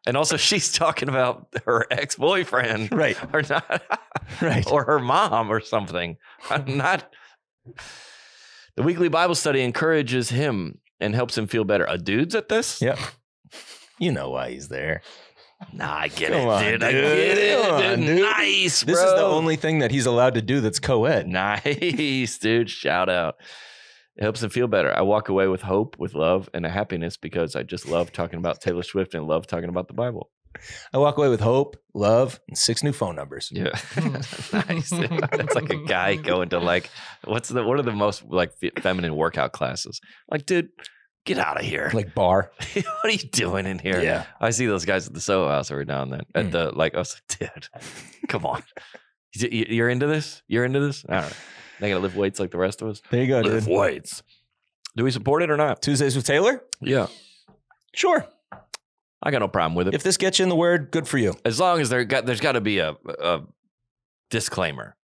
And also, she's talking about her ex-boyfriend. Right. Or not. Right. Or her mom or something. Not. The weekly Bible study encourages him and helps him feel better. A dude's at this? Yep. You know why he's there. Nah, I get Come it, on, dude. I dude. get it. Come on, Dude. dude. Nice, bro. This is the only thing that he's allowed to do that's co-ed. Nice, dude. Shout out. It helps him feel better. I walk away with hope, with love, and a happiness because I just love talking about Taylor Swift and love talking about the Bible. I walk away with hope, love, and 6 new phone numbers. Yeah. Nice. It's like a guy going to like, what are the most like feminine workout classes? Like, dude, get out of here. Like bar. What are you doing in here? Yeah. I see those guys at the Soho House every now and then. At the I was like, dude, come on. You're into this? You're into this? All right. They gotta lift weights like the rest of us. There you go, Lift dude. weights. Do we support it or not? Tuesdays with Taylor? Yeah. Sure. I got no problem with it. If this gets you in the word, good for you. As long as there's got to be a disclaimer.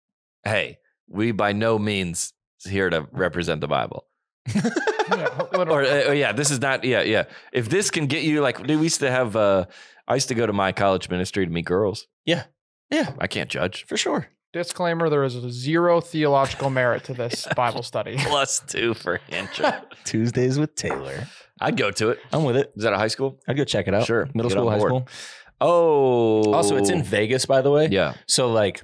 Hey, we by no means here to represent the Bible. Yeah, this is not. Yeah. If this can get you, like, dude, we used to have. I used to go to my college ministry to meet girls. Yeah. I can't judge. For sure. Disclaimer, there is zero theological merit to this Bible study. +2 for intro. Tuesdays with Taylor. I'd go to it. I'm with it. Is that a high school? I'd go check it out. Sure. Middle Get school, on high board. school. Oh. Also, it's in Vegas, by the way. Yeah. So, like,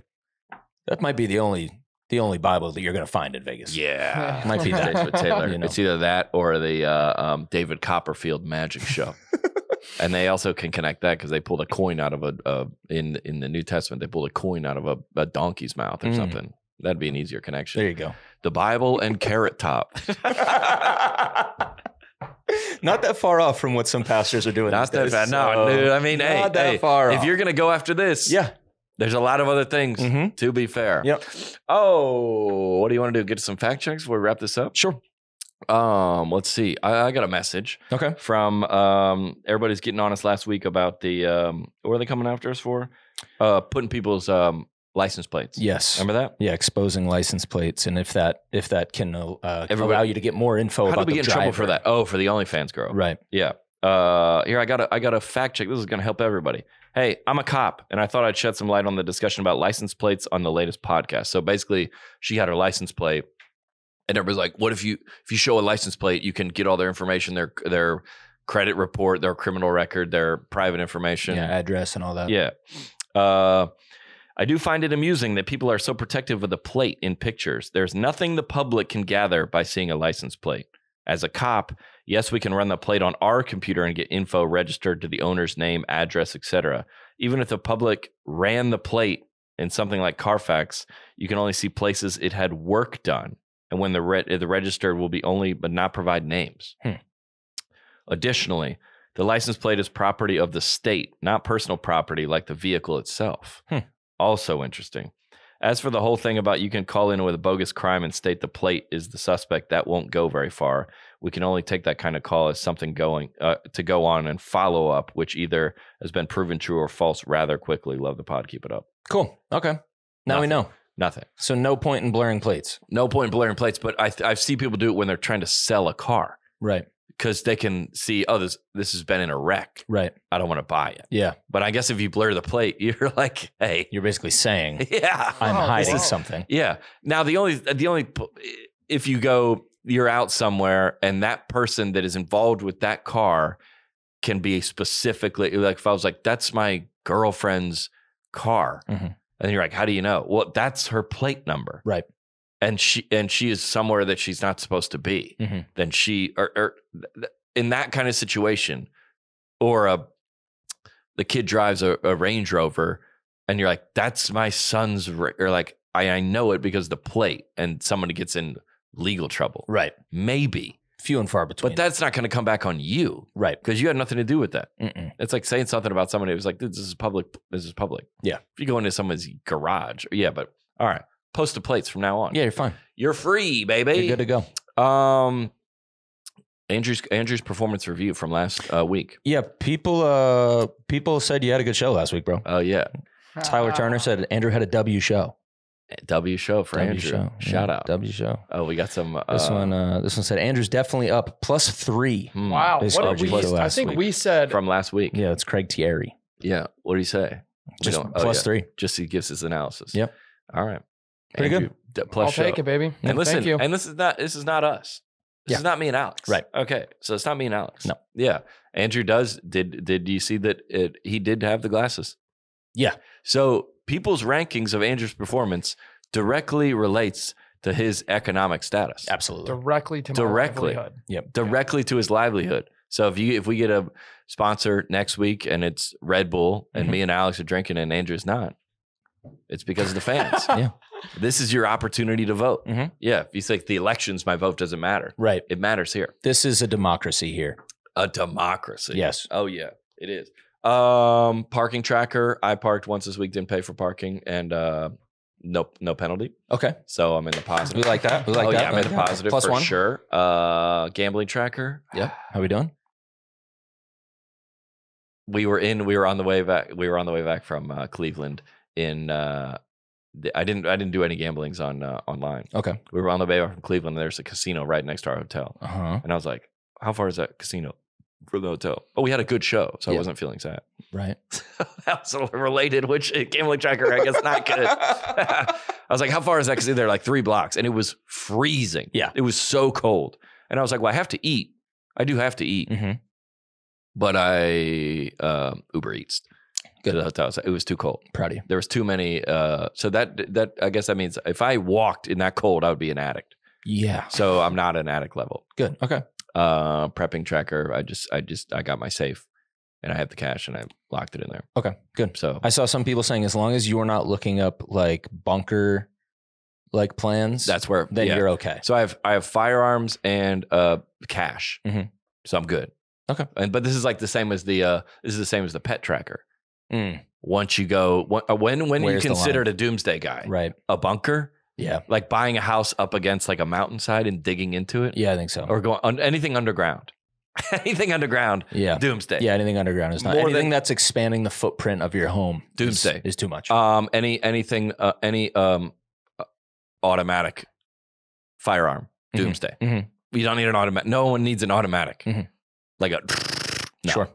that might be the only Bible that you're going to find in Vegas. Yeah. Might be Tuesdays that. with Taylor. You know. It's either that or the David Copperfield magic show. And they also can connect that because they pulled a coin out of in the New Testament, they pulled a coin out of a donkey's mouth or something. That'd be an easier connection. There you go. The Bible and Carrot Top. Not that far off from what some pastors are doing. Not these that days, bad. No, so dude. I mean, not that far if off. you're going to go after this, Yeah. there's a lot of other things, to be fair. Yep. Oh, what do you want to do? Get some fact checks before we wrap this up? Sure. Let's see. I got a message Okay. from everybody's getting on us last week about the what are they coming after us for? Putting people's license plates. Yes. Remember that? Yeah, exposing license plates, and if that can allow you to get more info How about did we the get in trouble for driver. that? Oh, for the OnlyFans girl. Right. Yeah. Here I got a fact check. This is going to help everybody. Hey, I'm a cop, and I thought I'd shed some light on the discussion about license plates on the latest podcast. So basically, she had her license plate, and everybody's like, "What if you show a license plate, you can get all their information, their credit report, their criminal record, their private information, Yeah, address and all that. Yeah." I do find it amusing that people are so protective of the plate in pictures. There's nothing the public can gather by seeing a license plate. As a cop, yes, we can run the plate on our computer and get info registered to the owner's name, address, etc. Even if the public ran the plate in something like Carfax, you can only see places it had work done. And when the registered will be only but not provide names. Additionally, the license plate is property of the state, not personal property like the vehicle itself. Also interesting. As for the whole thing about you can call in with a bogus crime and state the plate is the suspect, that won't go very far. We can only take that kind of call as something going to go on and follow up, which either has been proven true or false rather quickly. Love the pod. Keep it up. Cool. Okay. Now we know. Nothing. So no point in blurring plates. No point in blurring plates, but I see people do it when they're trying to sell a car. Right. Because they can see, oh, this has been in a wreck. Right. I don't want to buy it. Yeah. But I guess if you blur the plate, you're like, hey. You're basically saying, yeah, I'm hiding something. Yeah. Now, the only, if you're out somewhere and that person that is involved with that car can be specifically, like if I was like, that's my girlfriend's car. And you're like, how do you know? Well, that's her plate number. Right. and she is somewhere that she's not supposed to be, then she or in that kind of situation, or the kid drives a Range Rover, and you're like, that's my son's, or like I know it because the plate, and somebody gets in legal trouble, right? Maybe. Few and far between. But that's not going to come back on you. Right. Because you had nothing to do with that. Mm-mm. It's like saying something about somebody who's like, this is public. This is public. Yeah. If you go into someone's garage, yeah, but all right. Post the plates from now on. Yeah, you're fine. You're free, baby. You're good to go. Andrew's performance review from last week. Yeah, people said you had a good show last week, bro. Oh, yeah. Tyler Turner said Andrew had a W show. W show for W Andrew. show. Shout out. W show. Oh, we got some. This one said Andrew's definitely up +3. Wow. What did we? I think we said from last week. Yeah, it's Craig Thierry. Yeah. What did he say? Just +3. Just he gives his analysis. Yep. All right. Pretty Andrew, good. Plus I'll show. take it, baby. And listen, Thank you. and this is not us. This is not me and Alex. Right. Okay. So it's not me and Alex. No. Yeah. Andrew did you see that he did have the glasses? Yeah. So people's rankings of Andrew's performance directly relates to his economic status. Absolutely. Directly to my livelihood. Yep. Directly to his livelihood. So if we get a sponsor next week and it's Red Bull and me and Alex are drinking and Andrew's not, it's because of the fans. Yeah. This is your opportunity to vote. Mhm. Yeah. If you say the elections, my vote doesn't matter. Right. It matters here. This is a democracy here. A democracy. Yes. Oh yeah, it is. Parking tracker. I parked once this week, didn't pay for parking, and no penalty. Okay. So I'm in the positive. We like that. We like that. Yeah, I'm in the positive for +1. sure. Gambling tracker. Yep. How we doing? We were on the way back. We were on the way back from Cleveland. I didn't do any gamblings on online. Okay. We were on the way back from Cleveland. And there's a casino right next to our hotel, Uh-huh. and I was like, "How far is that casino from the hotel?" Oh, we had a good show, so I wasn't feeling sad. Right. That was related, which gambling tracker, I guess, not good. I was like, how far is that? Because they're like 3 blocks, and it was freezing. Yeah. It was so cold. And I was like, well, I have to eat. I do have to eat. Mm-hmm. But I Uber Eats. Good. To the hotel. It was too cold. Proud of you. There was too many. So that I guess that means if I walked in that cold, I would be an addict. Yeah. So I'm not an addict level. Good. Okay. Prepping tracker. I got my safe. And I have the cash, and I locked it in there. Okay, good. So I saw some people saying as long as you're not looking up like bunker like plans, that's where then you're okay. So I have firearms and cash, so I'm good. Okay, but this is like the same as the pet tracker. Mm. Once you go, when Where's you the considered a doomsday guy, right? A bunker, yeah, like buying a house up against like a mountainside and digging into it. Yeah, I think so. Or going on anything underground. Anything underground, yeah, doomsday. Yeah, anything underground is not. More anything that's expanding the footprint of your home, doomsday is too much. Anything automatic firearm, doomsday. You don't need an automatic. No one needs an automatic. Like a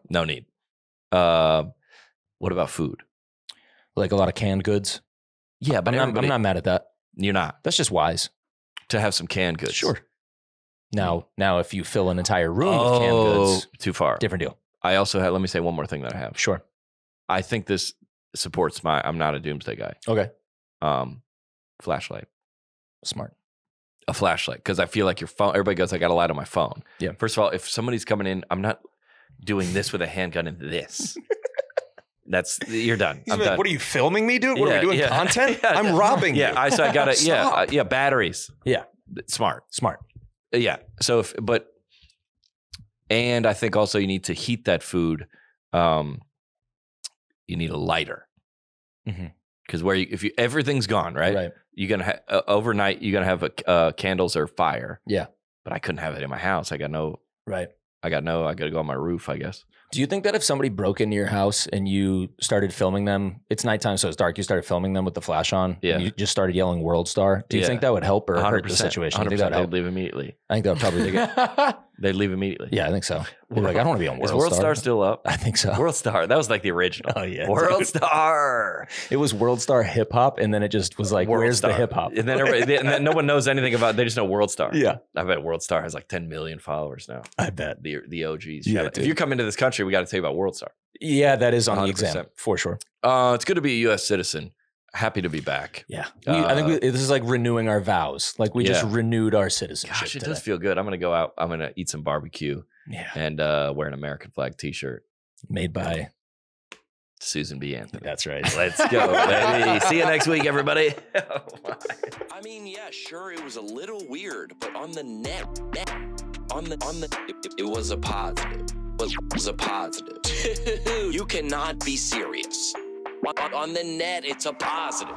no need. What about food? Like a lot of canned goods. Yeah, but I'm not mad at that. You're not. That's just wise to have some canned goods. Sure. Now, if you fill an entire room with canned goods, too far. Different deal. I also have. Let me say one more thing that I have. Sure. I think this supports I'm not a doomsday guy. Okay. Flashlight. Smart. A flashlight, because I feel like your phone. Everybody goes, I got a light on my phone. Yeah. First of all, if somebody's coming in, I'm not doing this with a handgun and this. You're done. I'm done. What are you filming me, dude? What are we doing? Content? I'm robbing you. So I got to. Batteries. Yeah. Smart. Yeah. So and I think also you need to heat that food. You need a lighter. Because if everything's gone, right? You're gonna overnight. You're gonna have candles or fire. Yeah. But I couldn't have it in my house. I got no. Right. I got to go on my roof, I guess. Do you think that if somebody broke into your house and you started filming them, it's nighttime, so it's dark, you started filming them with the flash on, and you just started yelling World Star, do you think that would help or hurt the situation? 100%. They'd leave immediately. I think that would probably They'd leave immediately. Yeah, I think so. They're like, I don't want to be on World Star. Is World Star still up? I think so. World Star. That was like the original. Oh, yeah. World Star. It was World Star hip hop, and then it just was like, World where's Star. the hip hop? And then no one knows anything about it. They just know World Star. Yeah. I bet World Star has like 10 million followers now. I bet. The OGs. Yeah, if you come into this country, we got to tell you about World Star. Yeah, that is on 100%. The exam, for sure. It's good to be a U.S. citizen. Happy to be back. Yeah. I think this is like renewing our vows. Like we just renewed our citizenship. Gosh, it does feel good. I'm going to go out. I'm going to eat some barbecue and wear an American flag t-shirt. Made by Susan B. Anthony. That's right. Let's go, baby. See you next week, everybody. I mean, yeah, sure, it was a little weird, but on the net, it was a positive. It was a positive. You cannot be serious. On the net, it's a positive.